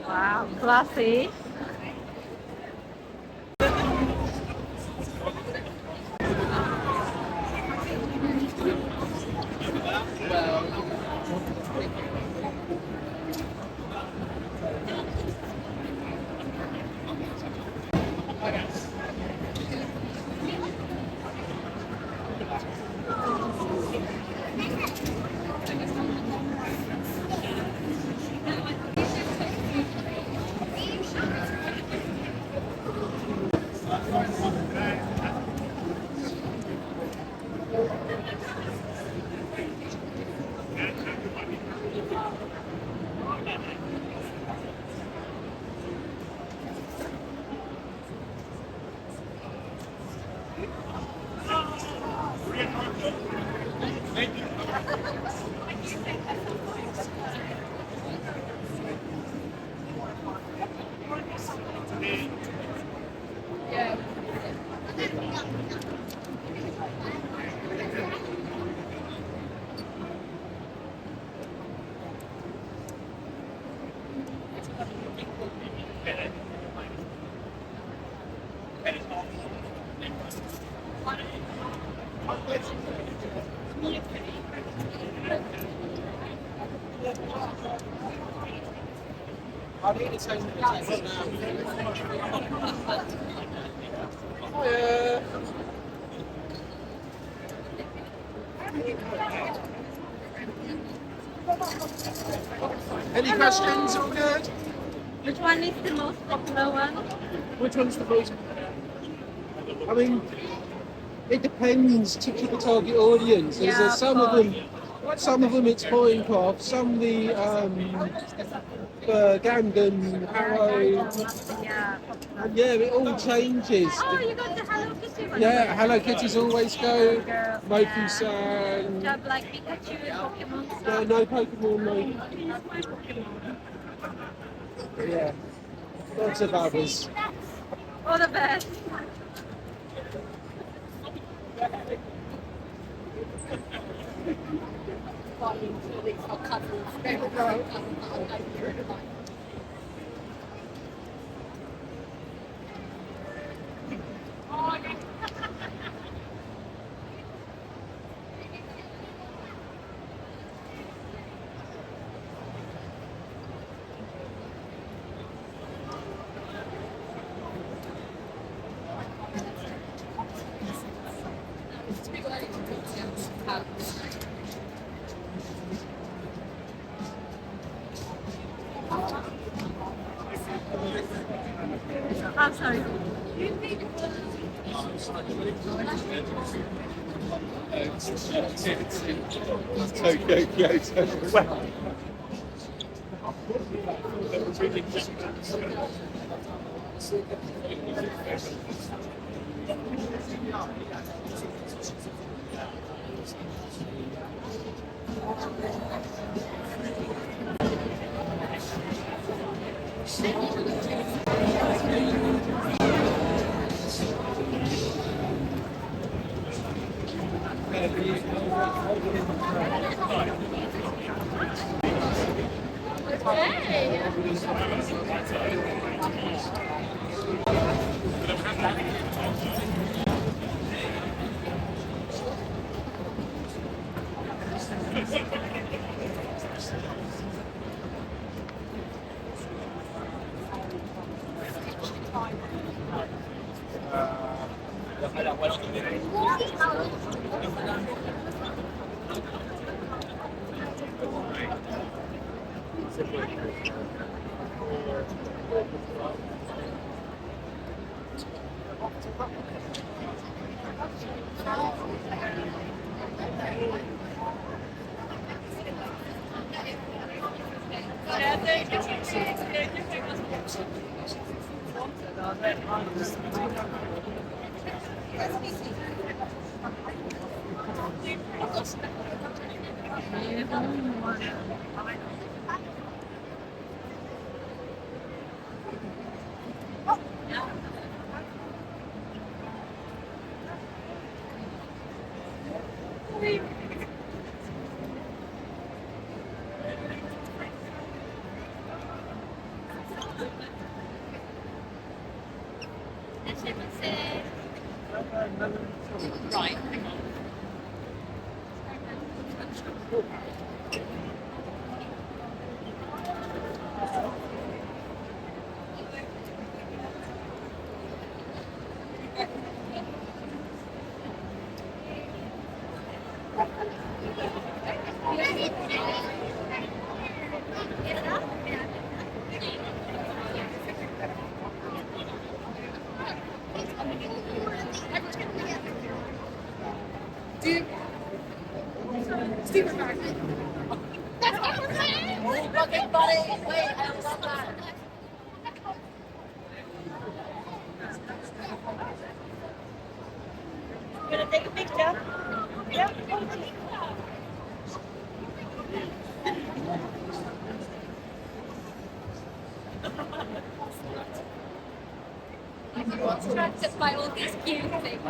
Wow, classy. Any questions? All good? Which one is the most popular one? Which one's the most? I mean, it depends to the target audience. Yeah, There's of some of them it's coin craft, some the Gangan, Harrow, Yeah. and yeah, it all changes. Oh, you got the Hello Kitty one. Yeah, Hello Kitty's always go. Girls, Mofu-san. Do you have like Pikachu and Pokemon No, stuff? no Pokemon, no. That's my Pokemon. Yeah, lots of others. All the best. I'm sorry. Tokyo Kyoto. Right, hang on. Gonna take a picture? Yeah. Attracted by all these cute things.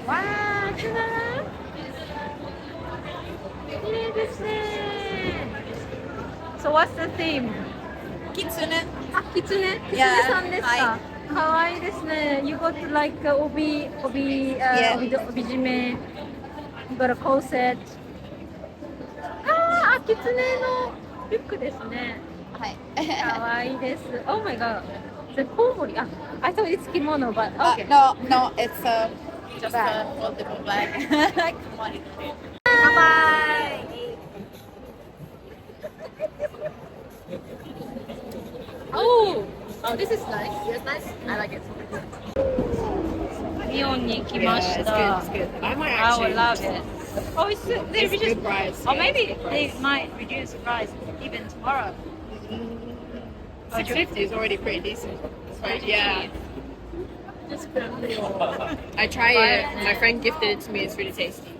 Wow, so what's the theme? キツネ。あ、キツネ。キツネ Yeah. さんですか。かわいいですね。You got like帯締め。You got a corset. あ、キツネのリュックですね。はい。かわいいです。Oh my god. The コウモリ。あ、I thought it's kimono, but okay. No, it's just a foldable bag. Bye bye. Oh, this is nice. It's nice. I like it. イオンに来ました。Yeah, it's good. I might I would actually. love it. Oh, they It's a reduce good price. or maybe they might reduce the price even tomorrow. $6.50 is already pretty decent. So, yeah. I try it. My friend gifted it to me. It's really tasty.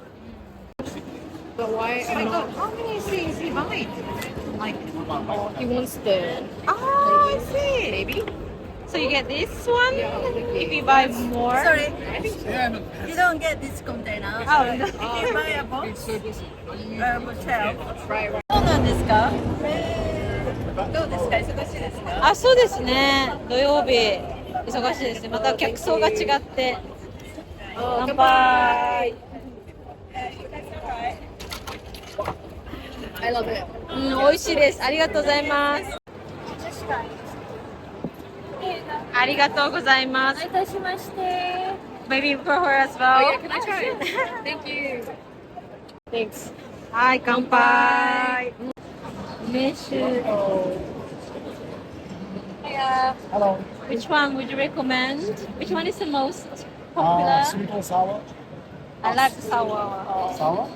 But why? Oh my god, how many things he buying? Like, He wants the oh, I see. maybe. So you get this one if you buy more. Sorry, I think so. you don't get this container. Oh, If you buy a box, hotel. Right. どうなんですか？どうですか？忙しいですか？あ、そうですね。土曜日忙しいですね。また客層が違って。乾杯。I love it. うん、美味しいです。ありがとうございます。ありがとうございます。いたしまして。 Maybe for her as well. Oh, yeah, can I try it? Thank you. Thanks. はい、乾杯。梅酒。Yeah. Hello. Which one would you recommend? Which one is the most popular? Sweet or sour? I like the sour. Sour.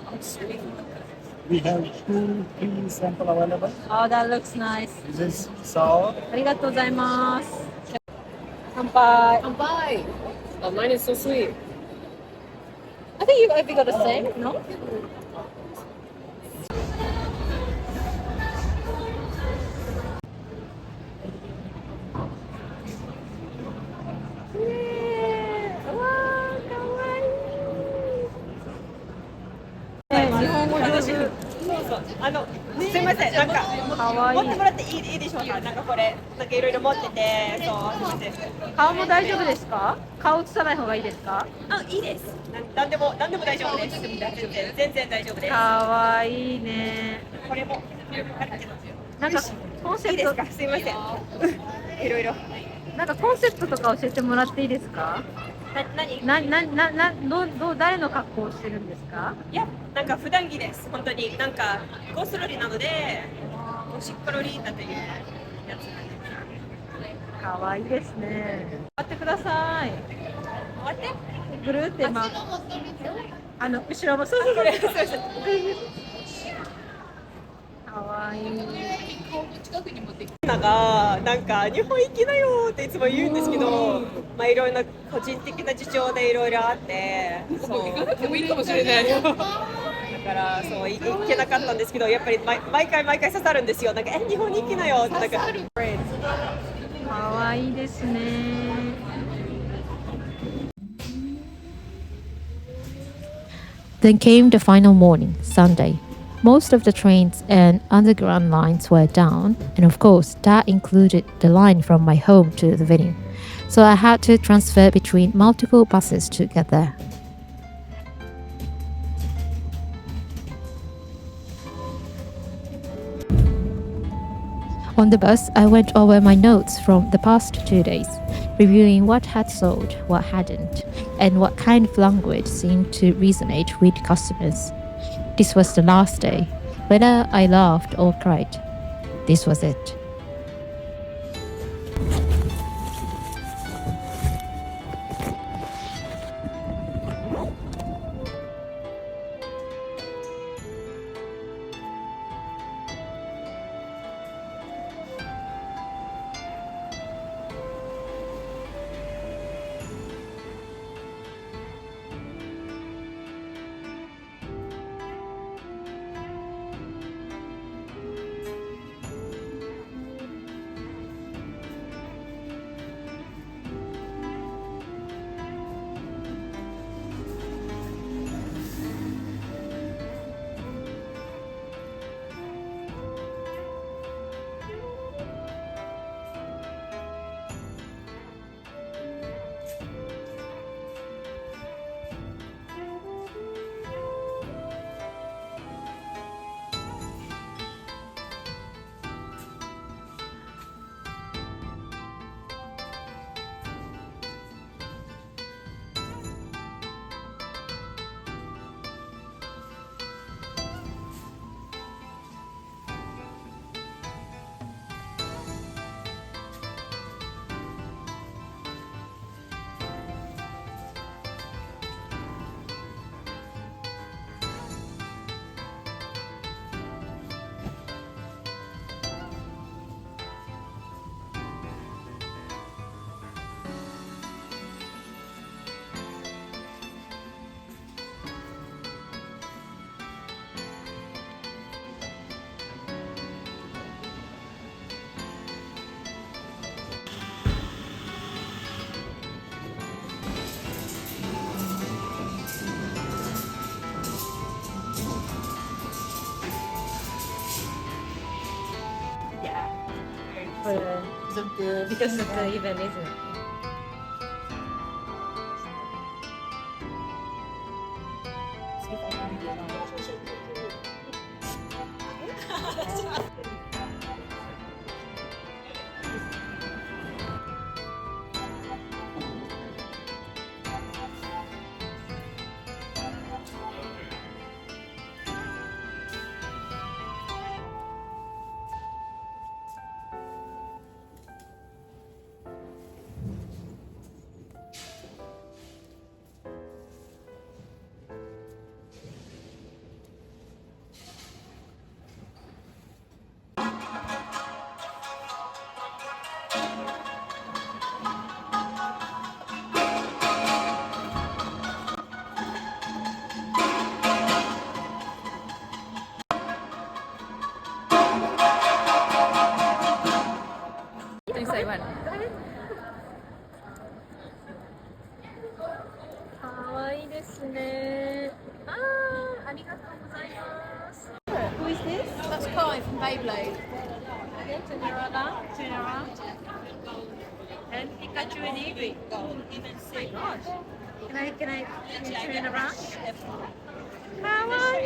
We have 2-3 sample available. Oh, that looks nice. This is sour. ありがとうございます。乾杯。 Come by. Oh, mine is so sweet. I think you got the same, no? Yeah. 日本語上手。すいません、なんかかわいい持ってもらっていいでしょうか。なんかこれなんかいろいろ持ってて、そうすいません。顔も大丈夫ですか？顔映さない方がいいですか？あ、いいです。なんでも大丈夫です。全然大丈夫です。かわいいね。これもなんかコンセプトいいですか。すいません。いろいろ。なんかコンセプトとか教えてもらっていいですか？誰の格好をしてるんですか？いや、なんか普段着です。本当になんかゴースロリなので、おしっこロリータというやつなんです。かわいいですね。終わってください。終わって。ぐるって後ろもそうそうそうそうそう。かわいい。顔の近くに持ってきて。なんか日本行きなよっていつも言うんですけど、まあいろいろな個人的な事情でいろいろあって、そう行かなくてもいいかもしれない。だからそう行けなかったんですけど、やっぱり毎回刺さるんですよ。なんか日本に行きなよってなんか。かわいいですね。Then came the final morning, Sunday. Most of the trains and underground lines were down, and of course, that included the line from my home to the venue. So I had to transfer between multiple buses to get there. On the bus, I went over my notes from the past 2 days, reviewing what had sold, what hadn't, and what kind of language seemed to resonate with customers. This was the last day. Whether I laughed or cried, this was it. Because of the event, isn't it? Please say what? かわいいですね。ありがとうございます。Who is this? That's Kai from Beyblade. Turn around. Turn around. And Pikachu and Eevee. Oh my gosh. Can I turn around? かわい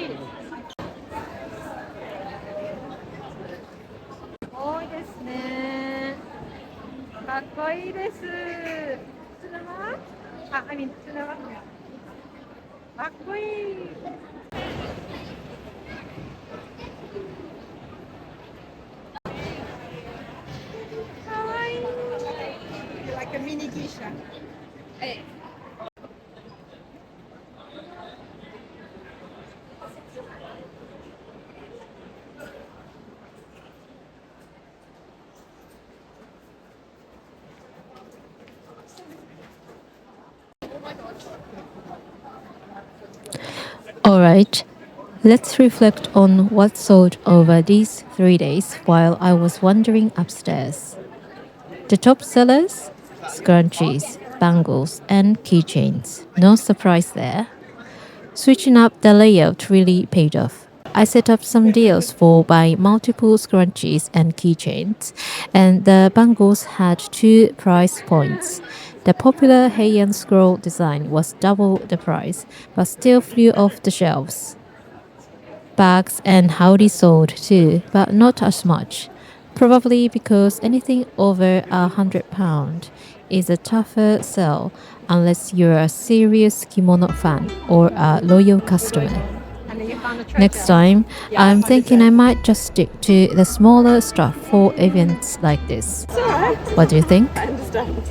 い。多いですね。かっこいいです。つなが？つながる。かっこいい。かわいい。Like a mini geisha. Hey. Alright, let's reflect on what sold over these 3 days while I was wandering upstairs. The top sellers? Scrunchies, bangles, and keychains. No surprise there. Switching up the layout really paid off. I set up some deals for buying multiple scrunchies and keychains, and the bangles had 2 price points. The popular Heian scroll design was double the price, but still flew off the shelves. Bags and howdy sold too, but not as much. Probably because anything over £100 is a tougher sell unless you're a serious kimono fan or a loyal customer. Next time, I'm thinking I might just stick to the smaller stuff for events like this. What do you think? I understand.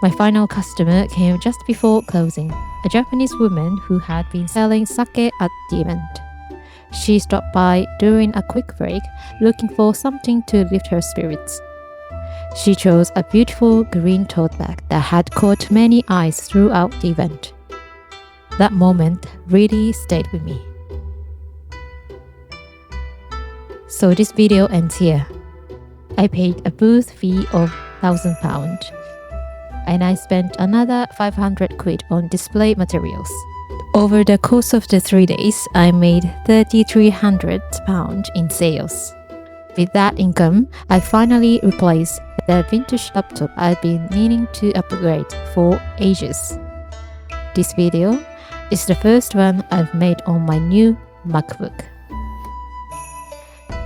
My final customer came just before closing, a Japanese woman who had been selling sake at the event. She stopped by during a quick break, looking for something to lift her spirits. She chose a beautiful green tote bag that had caught many eyes throughout the event. That moment really stayed with me. So this video ends here. I paid a booth fee of £1,000. And I spent another 500 quid on display materials. Over the course of the 3 days, I made £3,300 in sales. With that income, I finally replaced the vintage laptop I'd been meaning to upgrade for ages. This video is the first one I've made on my new MacBook.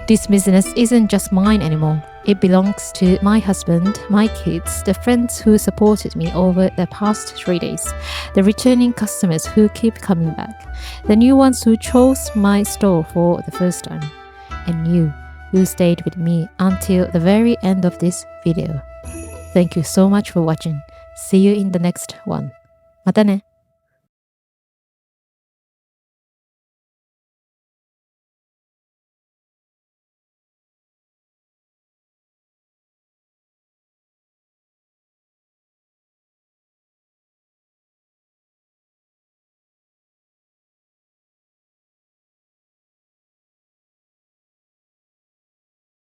This business isn't just mine anymore. It belongs to my husband, my kids, the friends who supported me over the past 3 days, the returning customers who keep coming back, the new ones who chose my store for the first time, and you who stayed with me until the very end of this video. Thank you so much for watching. See you in the next one. またね。